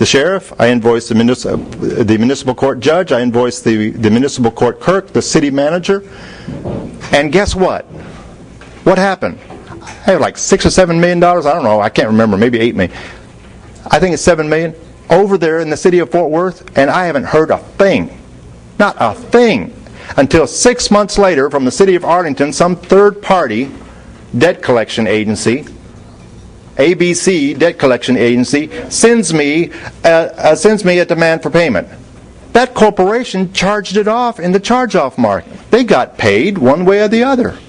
S1: sheriff. I invoiced the municipal court judge. I invoiced the municipal court clerk, the city manager. And guess what? What happened? I have like $6 or $7 million. I don't know. I can't remember. Maybe $8 million. I think it's $7 million. Over there in the city of Fort Worth, and I haven't heard a thing. Not a thing. Until 6 months later, from the city of Arlington, some third-party debt collection agency, ABC debt collection agency, sends me a demand for payment. That corporation charged it off in the charge-off market. They got paid one way or the other.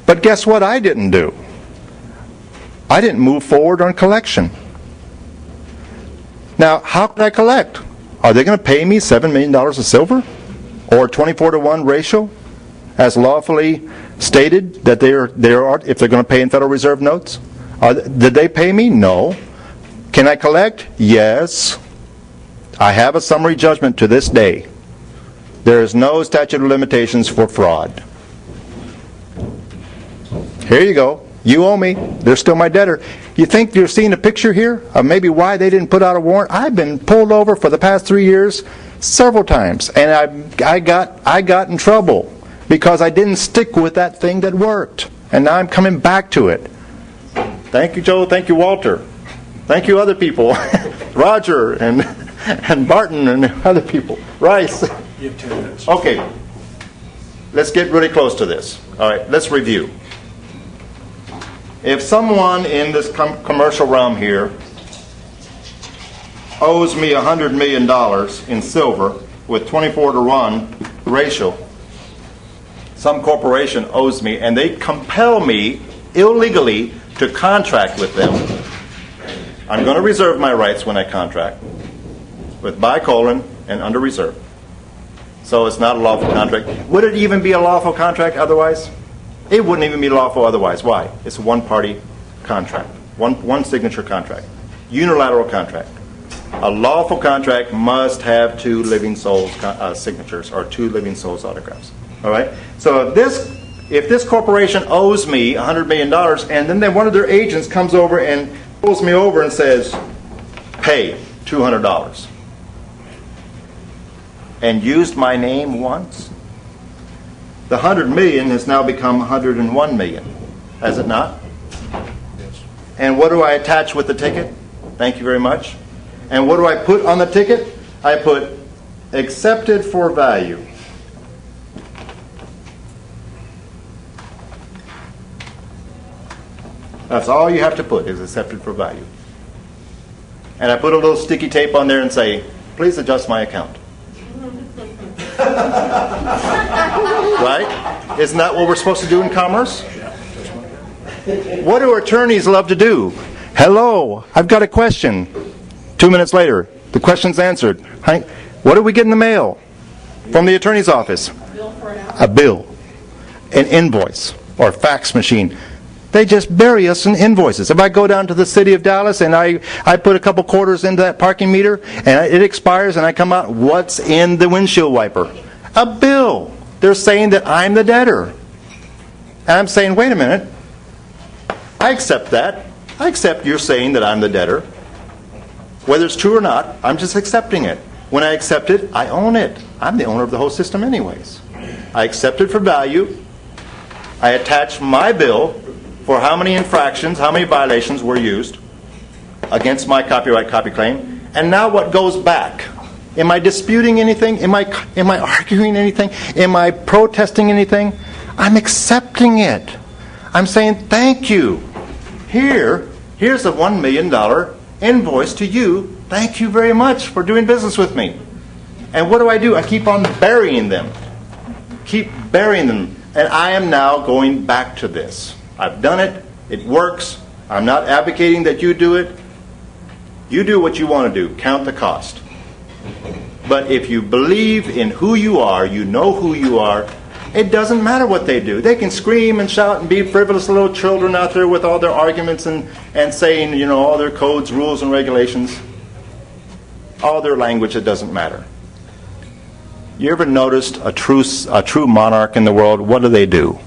S1: But guess what I didn't do? I didn't move forward on collection. Now, how can I collect? Are they going to pay me $7 million of silver? Or 24-to-1 ratio? As lawfully stated that they are, if they're going to pay in Federal Reserve notes? Did they pay me? No. Can I collect? Yes. I have a summary judgment to this day. There is no statute of limitations for fraud. Here you go. You owe me. They're still my debtor. You think you're seeing a picture here of maybe why they didn't put out a warrant? I've been pulled over for the past 3 years several times, and I got in trouble because I didn't stick with that thing that worked. And now I'm coming back to it. Thank you, Joe. Thank you, Walter. Thank you, other people. Roger and Barton and other people. Rice.
S7: You have 10 minutes.
S1: Okay. Let's get really close to this. All right, let's review. If someone in this commercial realm here owes me $100 million in silver with 24-to-1 ratio, some corporation owes me, and they compel me illegally to contract with them, I'm going to reserve my rights when I contract with bicolon and under reserve. So it's not a lawful contract. Would it even be a lawful contract otherwise? It wouldn't even be lawful otherwise. Why? It's a one-party contract, one signature contract, unilateral contract. A lawful contract must have two living souls signatures or two living souls autographs. All right? So if this corporation owes me $100 million and then one of their agents comes over and pulls me over and says, pay $200 and used my name once, the 100 million has now become 101 million, has it not?
S7: Yes.
S1: And what do I attach with the ticket? Thank you very much. And what do I put on the ticket? I put accepted for value. That's all you have to put is accepted for value. And I put a little sticky tape on there and say, please adjust my account. Right? Isn't that what we're supposed to do in commerce? What do attorneys love to do? Hello, I've got a question. 2 minutes later, the question's answered. What do we get in the mail from the attorney's office? A bill, an invoice, or a fax machine. They just bury us in invoices. If I go down to the city of Dallas and I put a couple quarters into that parking meter and it expires and I come out, what's in the windshield wiper? A bill. They're saying that I'm the debtor. And I'm saying, wait a minute. I accept that. I accept you're saying that I'm the debtor. Whether it's true or not, I'm just accepting it. When I accept it, I own it. I'm the owner of the whole system anyways. I accept it for value. I attach my bill for how many infractions, how many violations were used against my copyright copy claim. And now what goes back? Am I disputing anything? Am I arguing anything? Am I protesting anything? I'm accepting it. I'm saying thank you. Here's a $1 million invoice to you. Thank you very much for doing business with me. And what do? I keep on burying them. Keep burying them. And I am now going back to this. I've done it. It works. I'm not advocating that you do it. You do what you want to do. Count the cost. But if you believe in who you are, you know who you are, it doesn't matter what they do. They can scream and shout and be frivolous little children out there with all their arguments and saying, all their codes, rules, and regulations. All their language, it doesn't matter. You ever noticed a true monarch in the world? What do?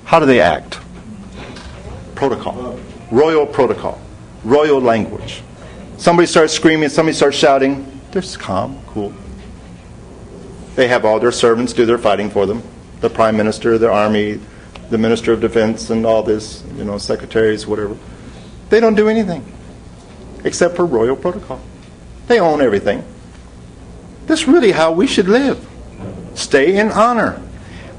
S1: How do they act? Protocol. Royal protocol. Royal language. Somebody starts screaming, somebody starts shouting. They're calm, cool. They have all their servants do their fighting for them. The Prime Minister, the Army, the Minister of Defense, and all this, secretaries, whatever. They don't do anything except for royal protocol. They own everything. This is really how we should live. Stay in honor.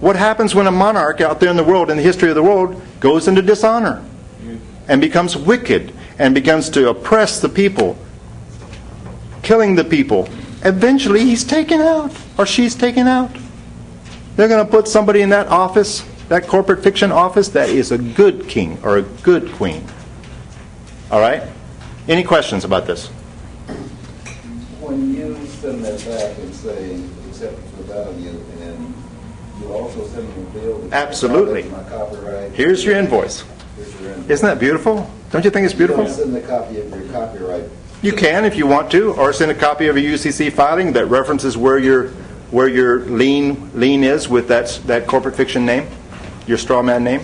S1: What happens when a monarch out there in the world, in the history of the world, goes into dishonor and becomes wicked and begins to oppress the people, killing the people? Eventually he's taken out or she's taken out. They're going to put somebody in that office, that corporate fiction office, that is a good king or a good queen. All right? Any questions about this?
S9: When you send that back and say, accept for value, and you also send them a bill.
S1: Absolutely.
S9: My copyright.
S1: Here's your invoice.
S9: Here's your invoice.
S1: Isn't that beautiful? Don't you think it's beautiful?
S9: You don't send a copy of your copyright.
S1: You can if you want to, or send a copy of a UCC filing that references where your lien is with that corporate fiction name, your straw man name.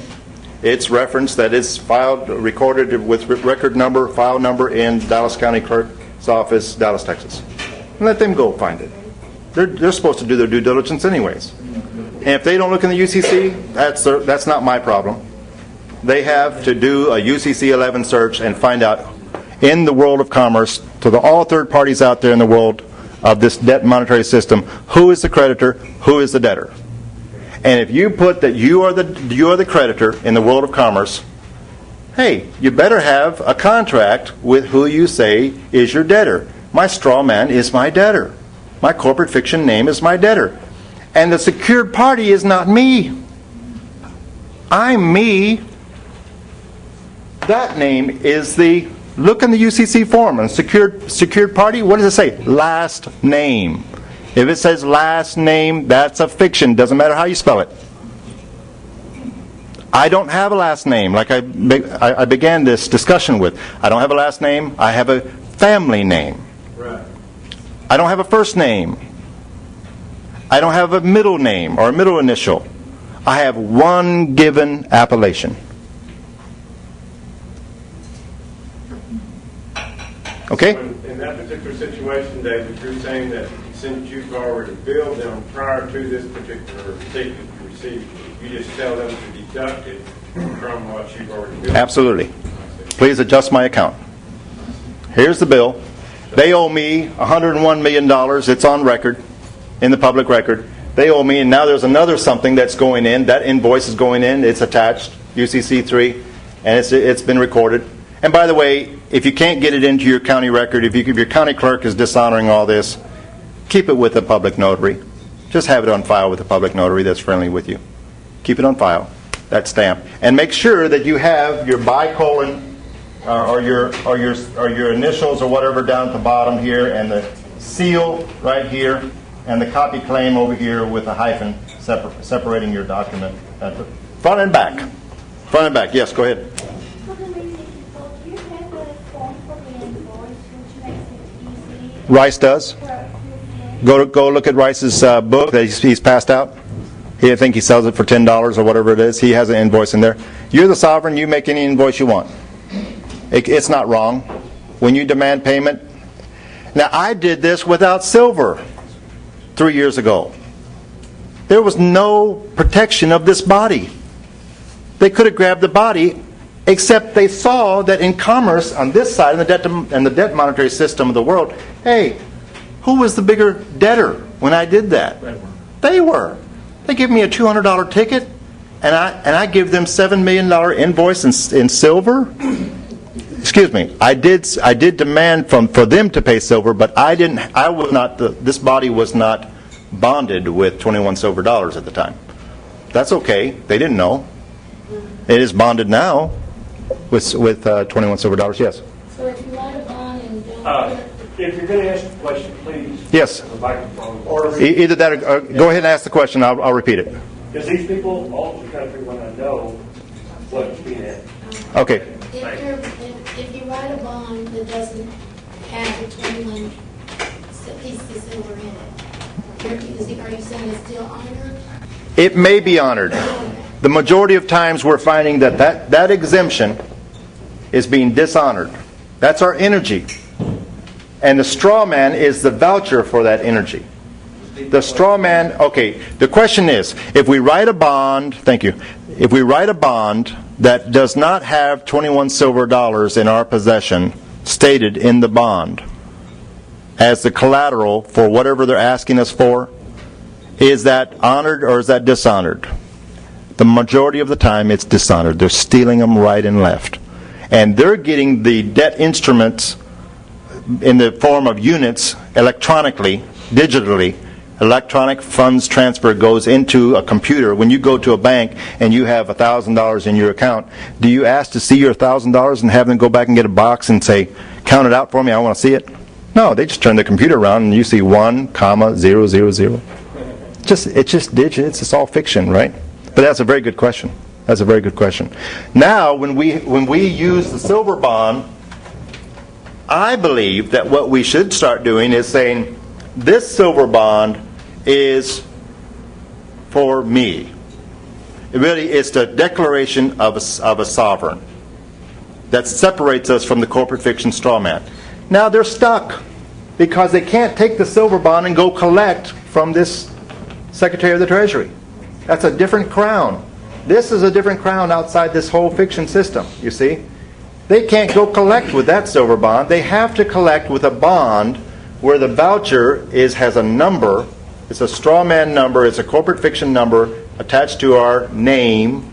S1: It's referenced that it's filed, recorded with record number, file number in Dallas County Clerk's Office, Dallas, Texas. And let them go find it. They're supposed to do their due diligence anyways. And if they don't look in the UCC, that's not my problem. They have to do a UCC 11 search and find out in the world of commerce, to all third parties out there in the world of this debt monetary system, who is the creditor, who is the debtor. And if you put that you are the creditor in the world of commerce, hey, you better have a contract with who you say is your debtor. My straw man is my debtor. My corporate fiction name is my debtor. And the secured party is not me. I'm me. That name is the... Look in the UCC form on secured party. What does it say? Last name. If it says last name, that's a fiction. Doesn't matter how you spell it. I don't have a last name like I began this discussion with. I don't have a last name. I have a family name.
S2: Right.
S1: I don't have a first name. I don't have a middle name or a middle initial. I have one given appellation. Okay?
S5: In that particular situation, David, you're saying that since you've already billed them prior to this particular ticket you received, you just tell them to deduct it from what you've already billed?
S1: Absolutely. Please adjust my account. Here's the bill. They owe me $101 million. It's on record, in the public record. They owe me, and now there's another something that's going in. That invoice is going in. It's attached, UCC3, and it's been recorded. And by the way, if you can't get it into your county record, if your county clerk is dishonoring all this, keep it with the public notary. Just have it on file with the public notary that's friendly with you. Keep it on file, that stamp. And make sure that you have your bicolon or your initials or whatever down at the bottom here, and the seal right here, and the copy claim over here with a hyphen separating your document at the front and back. Front and back. Yes, go ahead. Rice does. Go look at Rice's book that he's passed out. I think he sells it for $10 or whatever it is. He has an invoice in there. You're the sovereign. You make any invoice you want. It's not wrong. When you demand payment. Now, I did this without silver 3 years ago. There was no protection of this body. They could have grabbed the body, except they saw that in commerce on this side, in the debt monetary system of the world, hey, who was the bigger debtor when I did that? They were. They give me a $200 ticket, and I give them $7 million invoice in silver. Excuse me. I did demand for them to pay silver, but I didn't. I was not. This body was not bonded with 21 silver dollars at the time. That's okay. They didn't know. It is bonded now with 21 silver dollars. Yes.
S8: So if you write a bond and don't
S3: If you're going to ask the question, please.
S1: Yes.
S3: The microphone. Or
S1: Either that, or go ahead and ask the question. I'll repeat it.
S3: because these people all over the country want to know what's being asked.
S1: Okay.
S8: If you write a bond that doesn't have the 21 pieces of silver in it, are you saying it's still honored?
S1: It may be honored. The majority of times we're finding that exemption is being dishonored. That's our energy. And the straw man is the voucher for that energy. The straw man, okay, the question is, if we write a bond, thank you, if we write a bond that does not have 21 silver dollars in our possession stated in the bond as the collateral for whatever they're asking us for, is that honored or is that dishonored? The majority of the time it's dishonored. They're stealing them right and left. And they're getting the debt instruments in the form of units electronically, digitally. Electronic funds transfer goes into a computer. When you go to a bank and you have $1,000 in your account, do you ask to see your $1,000 and have them go back and get a box and say, count it out for me, I want to see it? No, they just turn the computer around and you see 1,000. It's just digits. It's all fiction, right? But that's a very good question. That's a very good question. Now, when we use the silver bond, I believe that what we should start doing is saying, this silver bond is for me. It really is the declaration of a sovereign that separates us from the corporate fiction straw man. Now they're stuck because they can't take the silver bond and go collect from this Secretary of the Treasury. That's a different crown. This is a different crown outside this whole fiction system, you see. They can't go collect with that silver bond. They have to collect with a bond where the voucher has a number. It's a straw man number. It's a corporate fiction number attached to our name.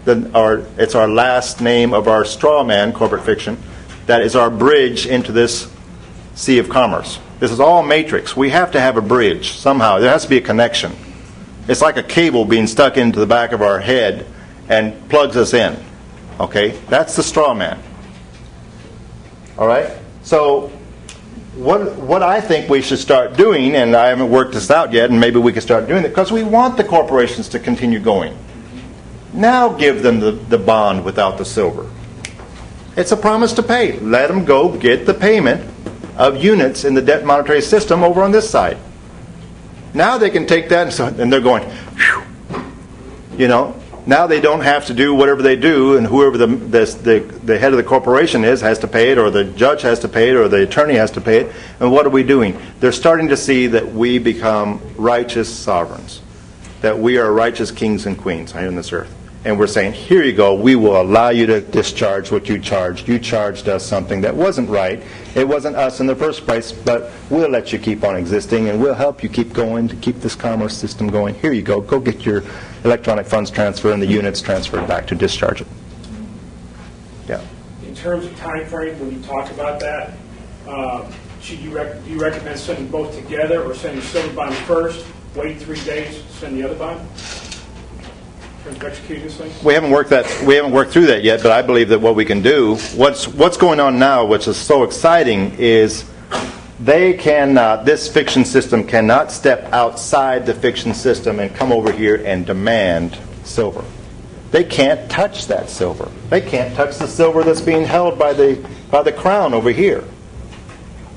S1: It's our last name of our straw man, corporate fiction. That is our bridge into this sea of commerce. This is all matrix. We have to have a bridge somehow. There has to be a connection. It's like a cable being stuck into the back of our head and plugs us in. Okay? That's the straw man. All right? So what I think we should start doing, and I haven't worked this out yet, and maybe we can start doing it, because we want the corporations to continue going. Now give them the bond without the silver. It's a promise to pay. Let them go get the payment of units in the debt monetary system over on this side. Now they can take that and they're going, whew, you know. Now they don't have to do whatever they do, and whoever the head of the corporation is has to pay it, or the judge has to pay it, or the attorney has to pay it. And what are we doing? They're starting to see that we become righteous sovereigns, that we are righteous kings and queens here on this earth. And we're saying, here you go, we will allow you to discharge what you charged. You charged us something that wasn't right. It wasn't us in the first place, but we'll let you keep on existing, and we'll help you keep going to keep this commerce system going. Here you go. Go get your electronic funds transfer and the units transferred back to discharge it. Yeah.
S3: In terms of time frame, when you talk about that, do you recommend sending both together, or sending the silver bond first, wait 3 days, send the other bond? Execute this thing?
S1: We haven't worked through that yet, but I believe that what we can do, what's going on now, which is so exciting, is this fiction system cannot step outside the fiction system and come over here and demand silver. They can't touch that silver. They can't touch the silver that's being held by the crown over here.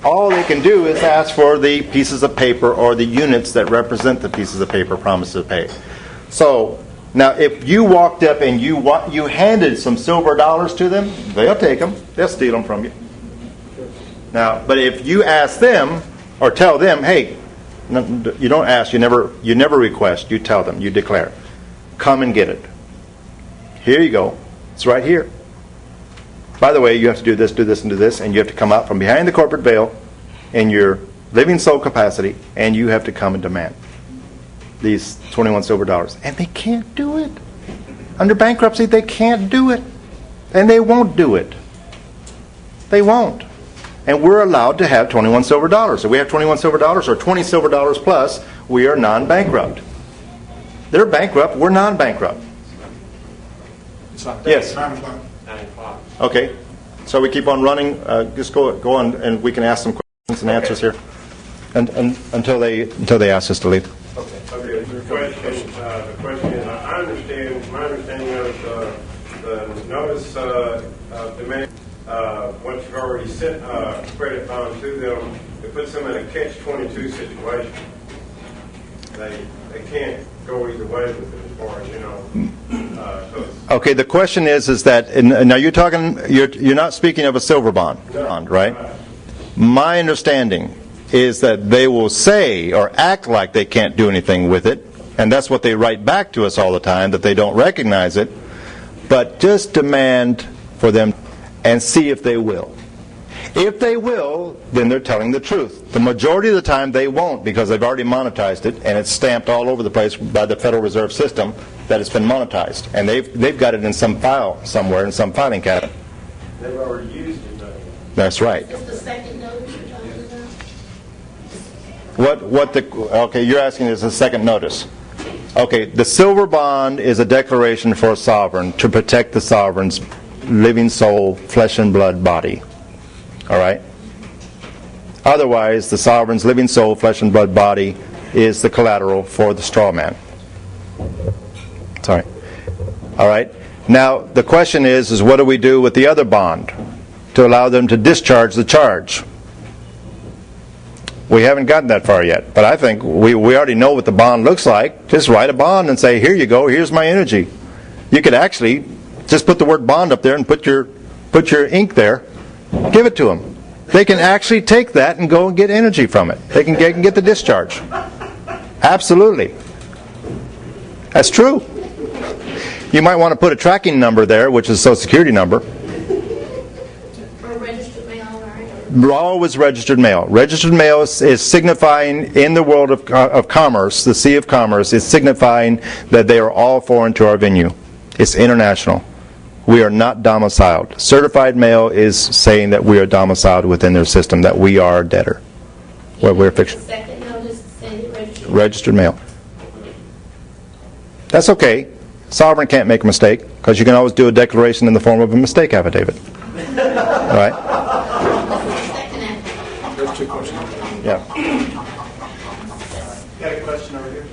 S1: All they can do is ask for the pieces of paper or the units that represent the pieces of paper promised to pay. So now, if you walked up and you handed some silver dollars to them, they'll take them. They'll steal them from you. Now, but if you ask them or tell them, hey, you don't ask, you never request, you tell them, you declare, come and get it. Here you go. It's right here. By the way, you have to do this, and do this, and you have to come out from behind the corporate veil in your living soul capacity, and you have to come and demand these 21 silver dollars. And they can't do it. Under bankruptcy, they can't do it. And they won't do it. They won't. And we're allowed to have 21 silver dollars. If we have 21 silver dollars or 20 silver dollars plus, we are non-bankrupt. They're bankrupt, we're non-bankrupt. Yes?
S5: 9 o'clock.
S1: Okay. So we keep on running. Just go on, and we can ask some questions and answers here until they ask us to leave.
S5: Okay. The question is, I understand, my understanding of the notice of demand, once you've already sent a credit bond to them, it puts them in a catch-22 situation. They can't go either way with it, as far as, you know.
S1: Okay, the question is that, and now you're not speaking of a silver bond, right? My understanding is that they will say or act like they can't do anything with it, and that's what they write back to us all the time, that they don't recognize it, but just demand for them and see if they will. If they will, then they're telling the truth. The majority of the time they won't, because they've already monetized it, and it's stamped all over the place by the Federal Reserve System that it's been monetized, and they've got it in some file somewhere in some filing cabinet.
S5: They've already used it, though.
S1: That's right.
S8: Is the second notice you're talking about?
S1: Okay, you're asking is a second notice. Okay, the silver bond is a declaration for a sovereign to protect the sovereign's living soul, flesh and blood body. All right? Otherwise, the sovereign's living soul, flesh and blood body is the collateral for the straw man. Sorry. All right? Now, the question is what do we do with the other bond to allow them to discharge the charge? We haven't gotten that far yet, but I think we already know what the bond looks like. Just write a bond and say, here you go, here's my energy. You could actually just put the word bond up there and put your ink there. Give it to them. They can actually take that and go and get energy from it. They can get the discharge. Absolutely. That's true. You might want to put a tracking number there, which is a Social Security number.
S8: Or registered mail, right?
S1: Always registered mail. Registered mail is signifying, in the world of commerce, the sea of commerce, is signifying that they are all foreign to our venue. It's international. We are not domiciled. Certified mail is saying that we are domiciled within their system, that we are a debtor. Well, we're fiction.
S8: Second notice, say registered.
S1: Registered mail. That's okay. Sovereign can't make a mistake, because you can always do a declaration in the form of a mistake affidavit. All right?
S8: Second affidavit.
S7: There's two questions.
S1: Yeah.
S4: Got a question over here?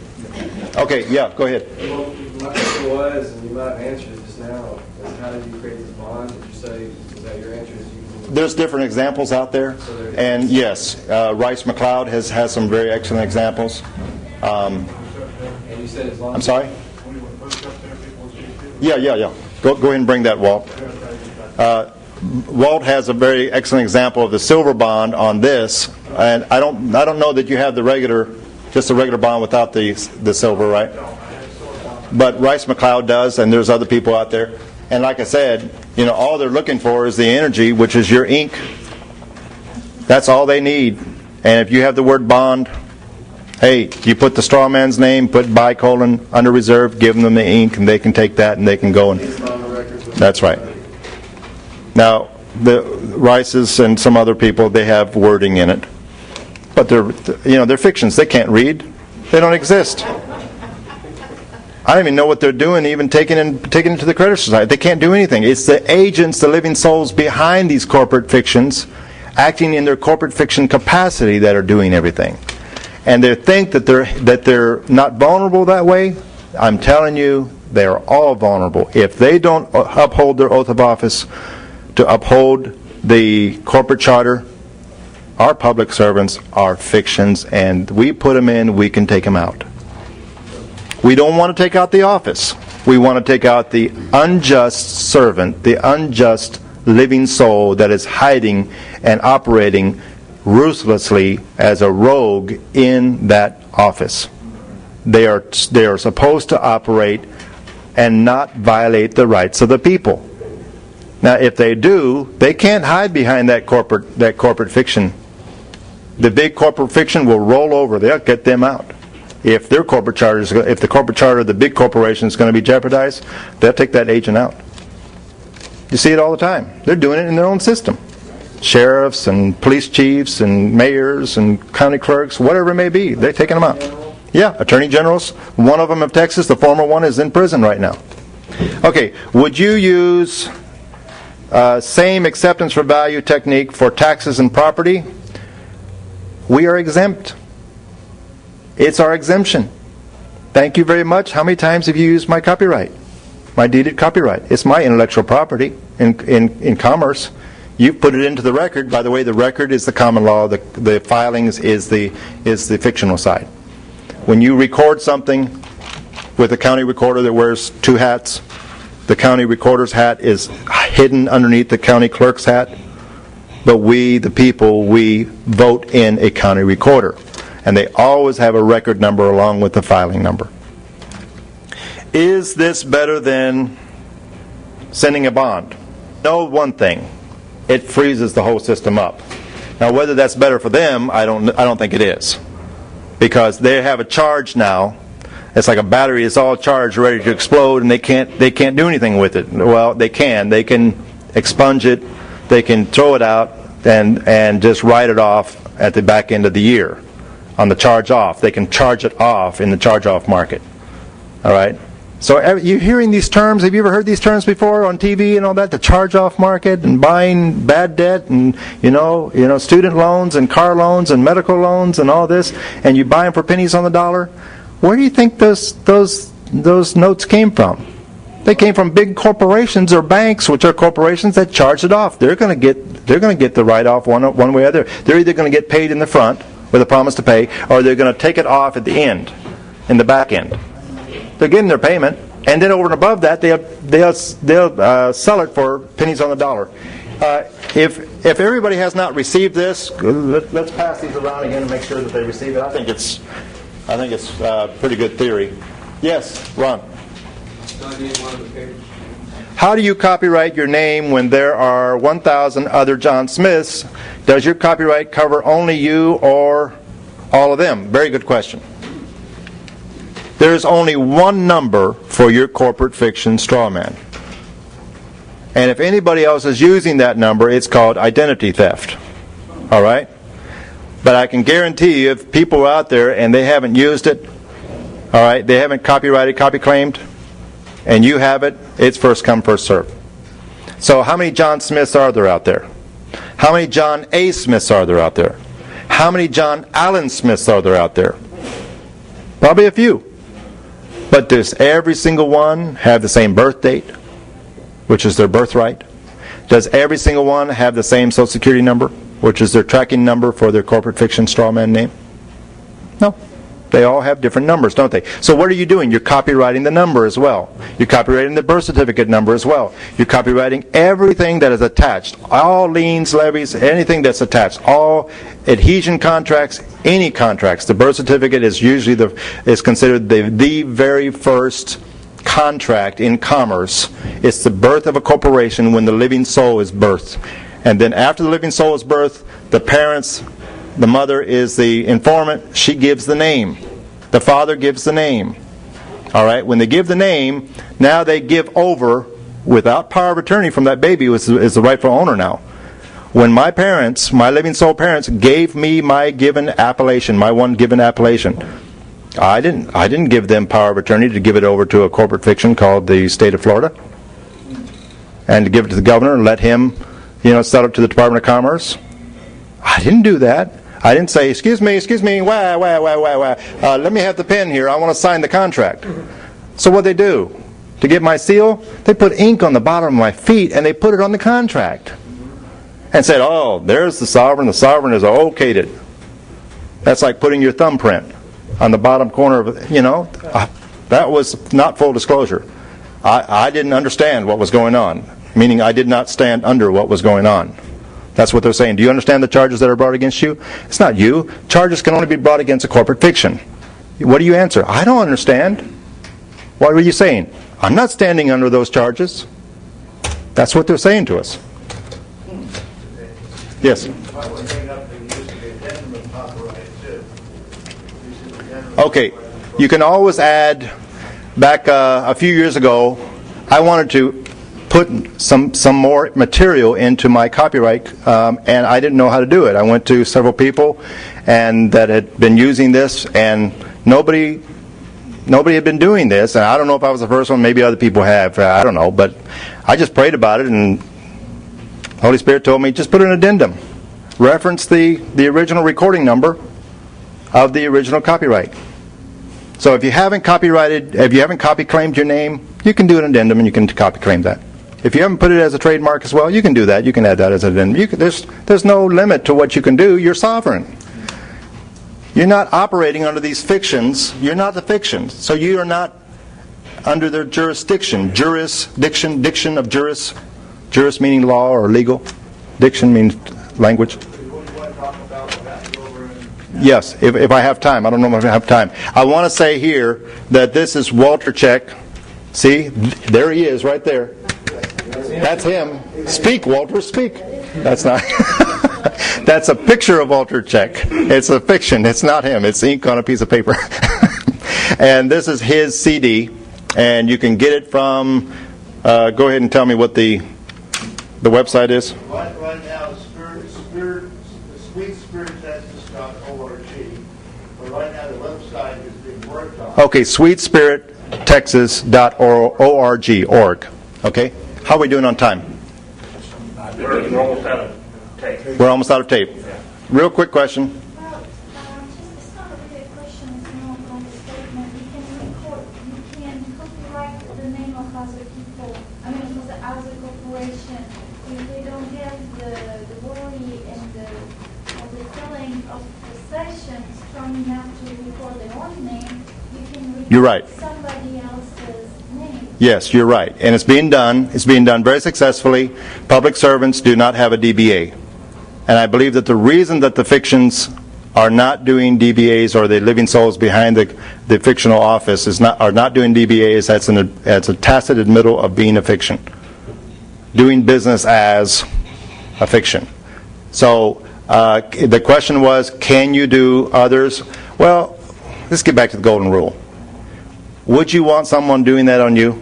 S1: Okay, yeah, go ahead.
S10: Well, my question was, and you might have answered it just now, is how did you create this bond? Did you say, is that your answer is you can
S1: There's different examples out there, and yes, Rice McLeod has some very excellent examples.
S10: And you said as long
S1: I'm
S10: as
S1: sorry? Yeah. Go ahead and bring that, Walt. Walt has a very excellent example of the silver bond on this, and I don't know that you have the regular bond without the silver, right? But Rice McLeod does, and there's other people out there. And like I said, all they're looking for is the energy, which is your ink. That's all they need. And if you have the word bond, hey, you put the straw man's name, put bicolon under reserve, give them the ink, and they can take that and they can go and. That's right. Now, the Rices and some other people, they have wording in it, but they're fictions. They can't read. They don't exist. I don't even know what they're doing, even taking it to the credit society. They can't do anything. It's the agents, the living souls behind these corporate fictions, acting in their corporate fiction capacity, that are doing everything. And they think that they're not vulnerable that way. I'm telling you, they are all vulnerable. If they don't uphold their oath of office to uphold the corporate charter, our public servants are fictions, and we put them in, we can take them out. We don't want to take out the office. We want to take out the unjust servant, the unjust living soul that is hiding and operating ruthlessly as a rogue in that office. They are supposed to operate and not violate the rights of the people. Now, if they do, they can't hide behind that corporate fiction. The big corporate fiction will roll over. They'll get them out. If the corporate charter of the big corporation is going to be jeopardized, they'll take that agent out. You see it all the time. They're doing it in their own system. Sheriffs and police chiefs and mayors and county clerks, whatever it may be, they're taking them out. Yeah, attorney generals. One of them of Texas, the former one, is in prison right now. Okay, would you use same acceptance for value technique for taxes and property? We are exempt. It's our exemption. Thank you very much. How many times have you used my copyright? My deeded copyright. It's my intellectual property in commerce. You've put it into the record. By the way, the record is the common law. The filings is the fictional side. When you record something with a county recorder that wears two hats, the county recorder's hat is hidden underneath the county clerk's hat. But we, the people, we vote in a county recorder. And they always have a record number along with the filing number. Is this better than sending a bond? Know one thing. It freezes the whole system up. Now, whether that's better for them, I don't think it is. Because they have a charge now. It's like a battery. It's all charged, ready to explode, and they can't do anything with it. Well, they can. They can expunge it. They can throw it out and just write it off at the back end of the year on the charge off. They can charge it off in the charge off market. All right. So you're hearing these terms. Have you ever heard these terms before on TV and all that? The charge off market and buying bad debt and student loans and car loans and medical loans and all this, and you buy them for pennies on the dollar. Where do you think those notes came from? They came from big corporations or banks, which are corporations that charge it off. They're going to get the write-off one way or the other. They're either going to get paid in the front with a promise to pay, or they're going to take it off at the end, in the back end. They're getting their payment, and then over and above that, they'll sell it for pennies on the dollar. If everybody has not received this, let's pass these around again and make sure that they receive it. I think it's pretty good theory. Yes, Ron. How do you copyright your name when there are 1,000 other John Smiths? Does your copyright cover only you or all of them? Very good question. There's only one number for your corporate fiction straw man. And if anybody else is using that number, it's called identity theft. All right? But I can guarantee you, if people are out there and they haven't used it, all right, they haven't copyrighted, copy claimed, and you have it, it's first come, first serve. So how many John Smiths are there out there? How many John A. Smiths are there out there? How many John Allen Smiths are there out there? Probably a few. But does every single one have the same birth date, which is their birthright? Does every single one have the same Social Security number, which is their tracking number for their corporate fiction straw man name? No. They all have different numbers, don't they? So what are you doing? You're copywriting the number as well. You're copywriting the birth certificate number as well. You're copywriting everything that is attached. All liens, levies, anything that's attached. All adhesion contracts, any contracts. The birth certificate is usually is considered the very first contract in commerce. It's the birth of a corporation when the living soul is birthed. And then after the living soul is birthed, the parents, the mother is the informant. She gives the name. The father gives the name. All right? When they give the name, now they give over, without power of attorney from that baby, is the rightful owner now. When my parents, my living soul parents, gave me my given appellation, my one given appellation, I didn't give them power of attorney to give it over to a corporate fiction called the state of Florida, and to give it to the governor and let him, sell it to the Department of Commerce. I didn't do that. I didn't say, excuse me, let me have the pen here. I want to sign the contract. So what they do? To get my seal, they put ink on the bottom of my feet and they put it on the contract. And said, oh, there's the sovereign. The sovereign is okayed it. That's like putting your thumbprint on the bottom corner of it. That was not full disclosure. I didn't understand what was going on, meaning I did not stand under what was going on. That's what they're saying. Do you understand the charges that are brought against you? It's not you. Charges can only be brought against a corporate fiction. What do you answer? I don't understand. What were you saying? I'm not standing under those charges. That's what they're saying to us. Yes? Okay. You can always add, back a few years ago, I wanted to put some more material into my copyright, and I didn't know how to do it. I went to several people and that had been using this, and nobody had been doing this. And I don't know if I was the first one. Maybe other people have. I don't know. But I just prayed about it, and the Holy Spirit told me, just put an addendum. Reference the original recording number of the original copyright. So if you haven't copy claimed your name, you can do an addendum and you can copy claim that. If you haven't put it as a trademark as well, you can do that. You can add that as an addendum. There's no limit to what you can do. You're sovereign. You're not operating under these fictions. You're not the fictions. So you are not under their jurisdiction. Jurisdiction, diction of juris. Juris meaning law or legal. Diction means language. Yes, if I have time. I don't know if I have time. I want to say here that this is Walter Check. See, there he is right there. That's him. Speak, Walter, speak. That's not. That's a picture of Walter Check. It's a fiction. It's not him. It's ink on a piece of paper. And this is his CD, and you can get it from. Go ahead and tell me what the website is.
S11: Right now, the sweetspirittexas.org. But right now, the website is being worked on.
S1: Okay, sweetspirittexas.org. Okay. How are we doing on time?
S3: We're almost out of tape.
S1: We're almost out of tape. Real quick question.
S8: Well, it's not really a question, it's more like a statement. You can copyright the name of other people, of the other corporation. If they don't have the worry and the feeling of possession strong enough to record their own name, you can record
S1: You're right.
S8: somebody else's name.
S1: Yes, you're right. And it's being done. It's being done very successfully. Public servants do not have a DBA. And I believe that the reason that the fictions are not doing DBAs, or the living souls behind the fictional office are not doing DBAs, that's a tacit admittal of being a fiction. Doing business as a fiction. So the question was, can you do others? Well, let's get back to the golden rule. Would you want someone doing that on you?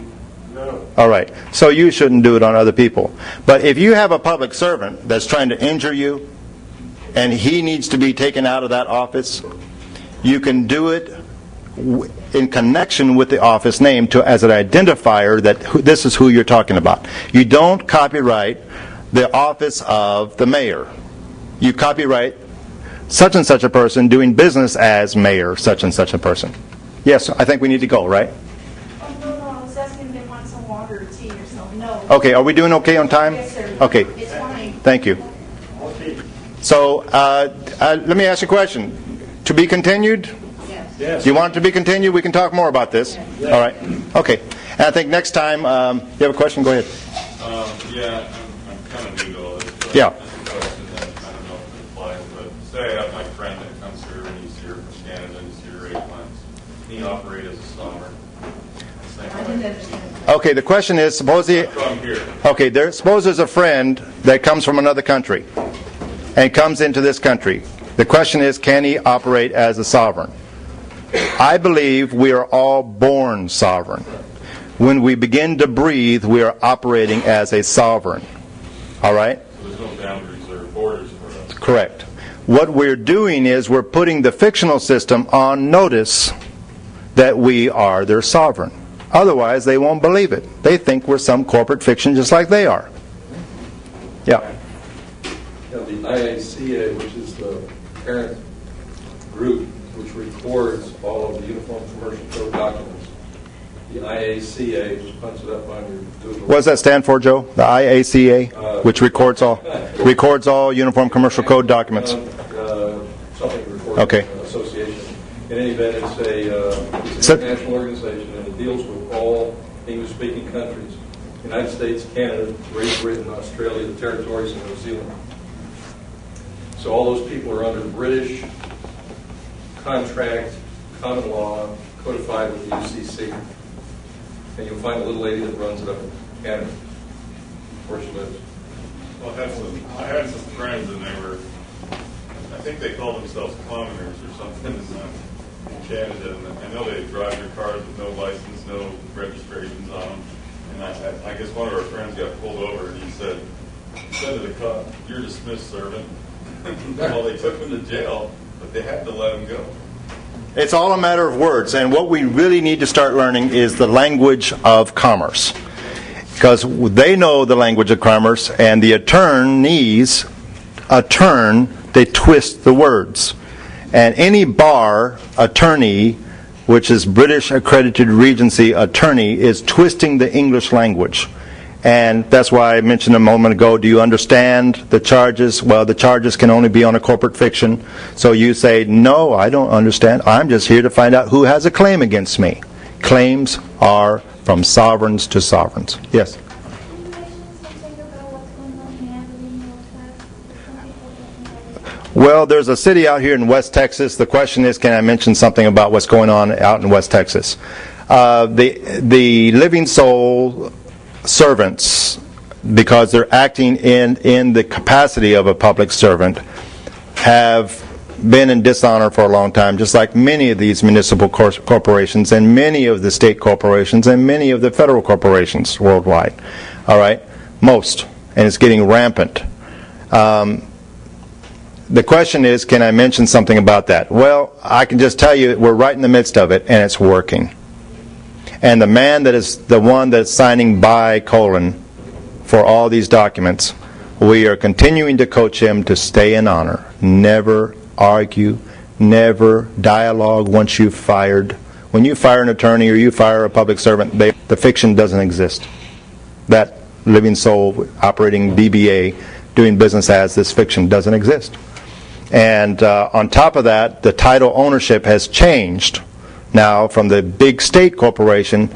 S5: No.
S1: All right. So you shouldn't do it on other people. But if you have a public servant that's trying to injure you, and he needs to be taken out of that office, you can do it in connection with the office name as an identifier that this is who you're talking about. You don't copyright the office of the mayor. You copyright such and such a person doing business as mayor such and such a person. Yes, I think we need to go, right?
S6: Oh, no, I was asking if they want some water or tea. or so, no.
S1: Okay, are we doing okay on time?
S6: Yes, sir.
S1: Okay,
S6: It's fine.
S1: thank you. So, let me ask you a question. To be continued?
S3: Yes.
S1: Do you want it to be continued? We can talk more about this. All right. Okay. And I think next time, you have a question? Go ahead.
S12: Yeah, I'm kind of new to all this. But
S1: Yeah.
S12: This is a question that I don't know if it applies, but say I have my friend that comes here and he's here from Canada and he's here to raise funds. Can he operate as a sovereign?
S6: I didn't understand.
S1: Okay, the question is, suppose he...
S12: From here.
S1: Okay, suppose there's a friend that comes from another country and comes into this country. The question is, can he operate as a sovereign? I believe we are all born sovereign. When we begin to breathe, we are operating as a sovereign. All right?
S12: So there's no boundaries or borders for us.
S1: Correct. What we're doing is we're putting the fictional system on notice that we are their sovereign. Otherwise, they won't believe it. They think we're some corporate fiction just like they are. Yeah.
S2: You know, the IACA, which is the parent group which records all of the Uniform Commercial Code documents, the IACA, just punch it up on your Google.
S1: What does that stand for, Joe? The IACA, which records all Uniform Commercial Code documents.
S2: Something recording
S1: Okay.
S2: association. In any event, it's an
S1: So-
S2: international organization, and it deals with all English-speaking countries: United States, Canada, Great Britain, Australia, the territories, and New Zealand. So all those people are under British contract, common law, codified with the UCC. And you'll find a little lady that runs it up in Canada, where she lives.
S12: Well, I had some friends and they were, I think they called themselves commoners or something in Canada. And I know they drive their cars with no license, no registrations on them. And I guess one of our friends got pulled over and he said to the cop, "You're dismissed, servant." Well, they took him to jail, but they had to let him go.
S1: It's all a matter of words, and what we really need to start learning is the language of commerce. Because they know the language of commerce, and the attorneys, they twist the words. And any bar attorney, which is British Accredited Regency attorney, is twisting the English language. And that's why I mentioned a moment ago, do you understand the charges? Well, the charges can only be on a corporate fiction. So you say, no, I don't understand. I'm just here to find out who has a claim against me. Claims are from sovereigns to sovereigns. Yes?
S8: Can you mention something about what's going on in Abilene, Northwest? Some people don't know.
S1: Well, there's a city out here in West Texas. The question is, can I mention something about what's going on out in West Texas? The Living Soul servants, because they're acting in the capacity of a public servant, have been in dishonor for a long time, just like many of these municipal corporations and many of the state corporations and many of the federal corporations worldwide. All right? Most. And it's getting rampant. The question is, can I mention something about that? Well, I can just tell you we're right in the midst of it, and it's working. And the man that is the one that's signing for all these documents, we are continuing to coach him to stay in honor. Never argue, never dialogue once you've fired. When you fire an attorney or you fire a public servant, the fiction doesn't exist. That living soul operating DBA, doing business as this fiction, doesn't exist. And on top of that, the title ownership has changed now from the big state corporation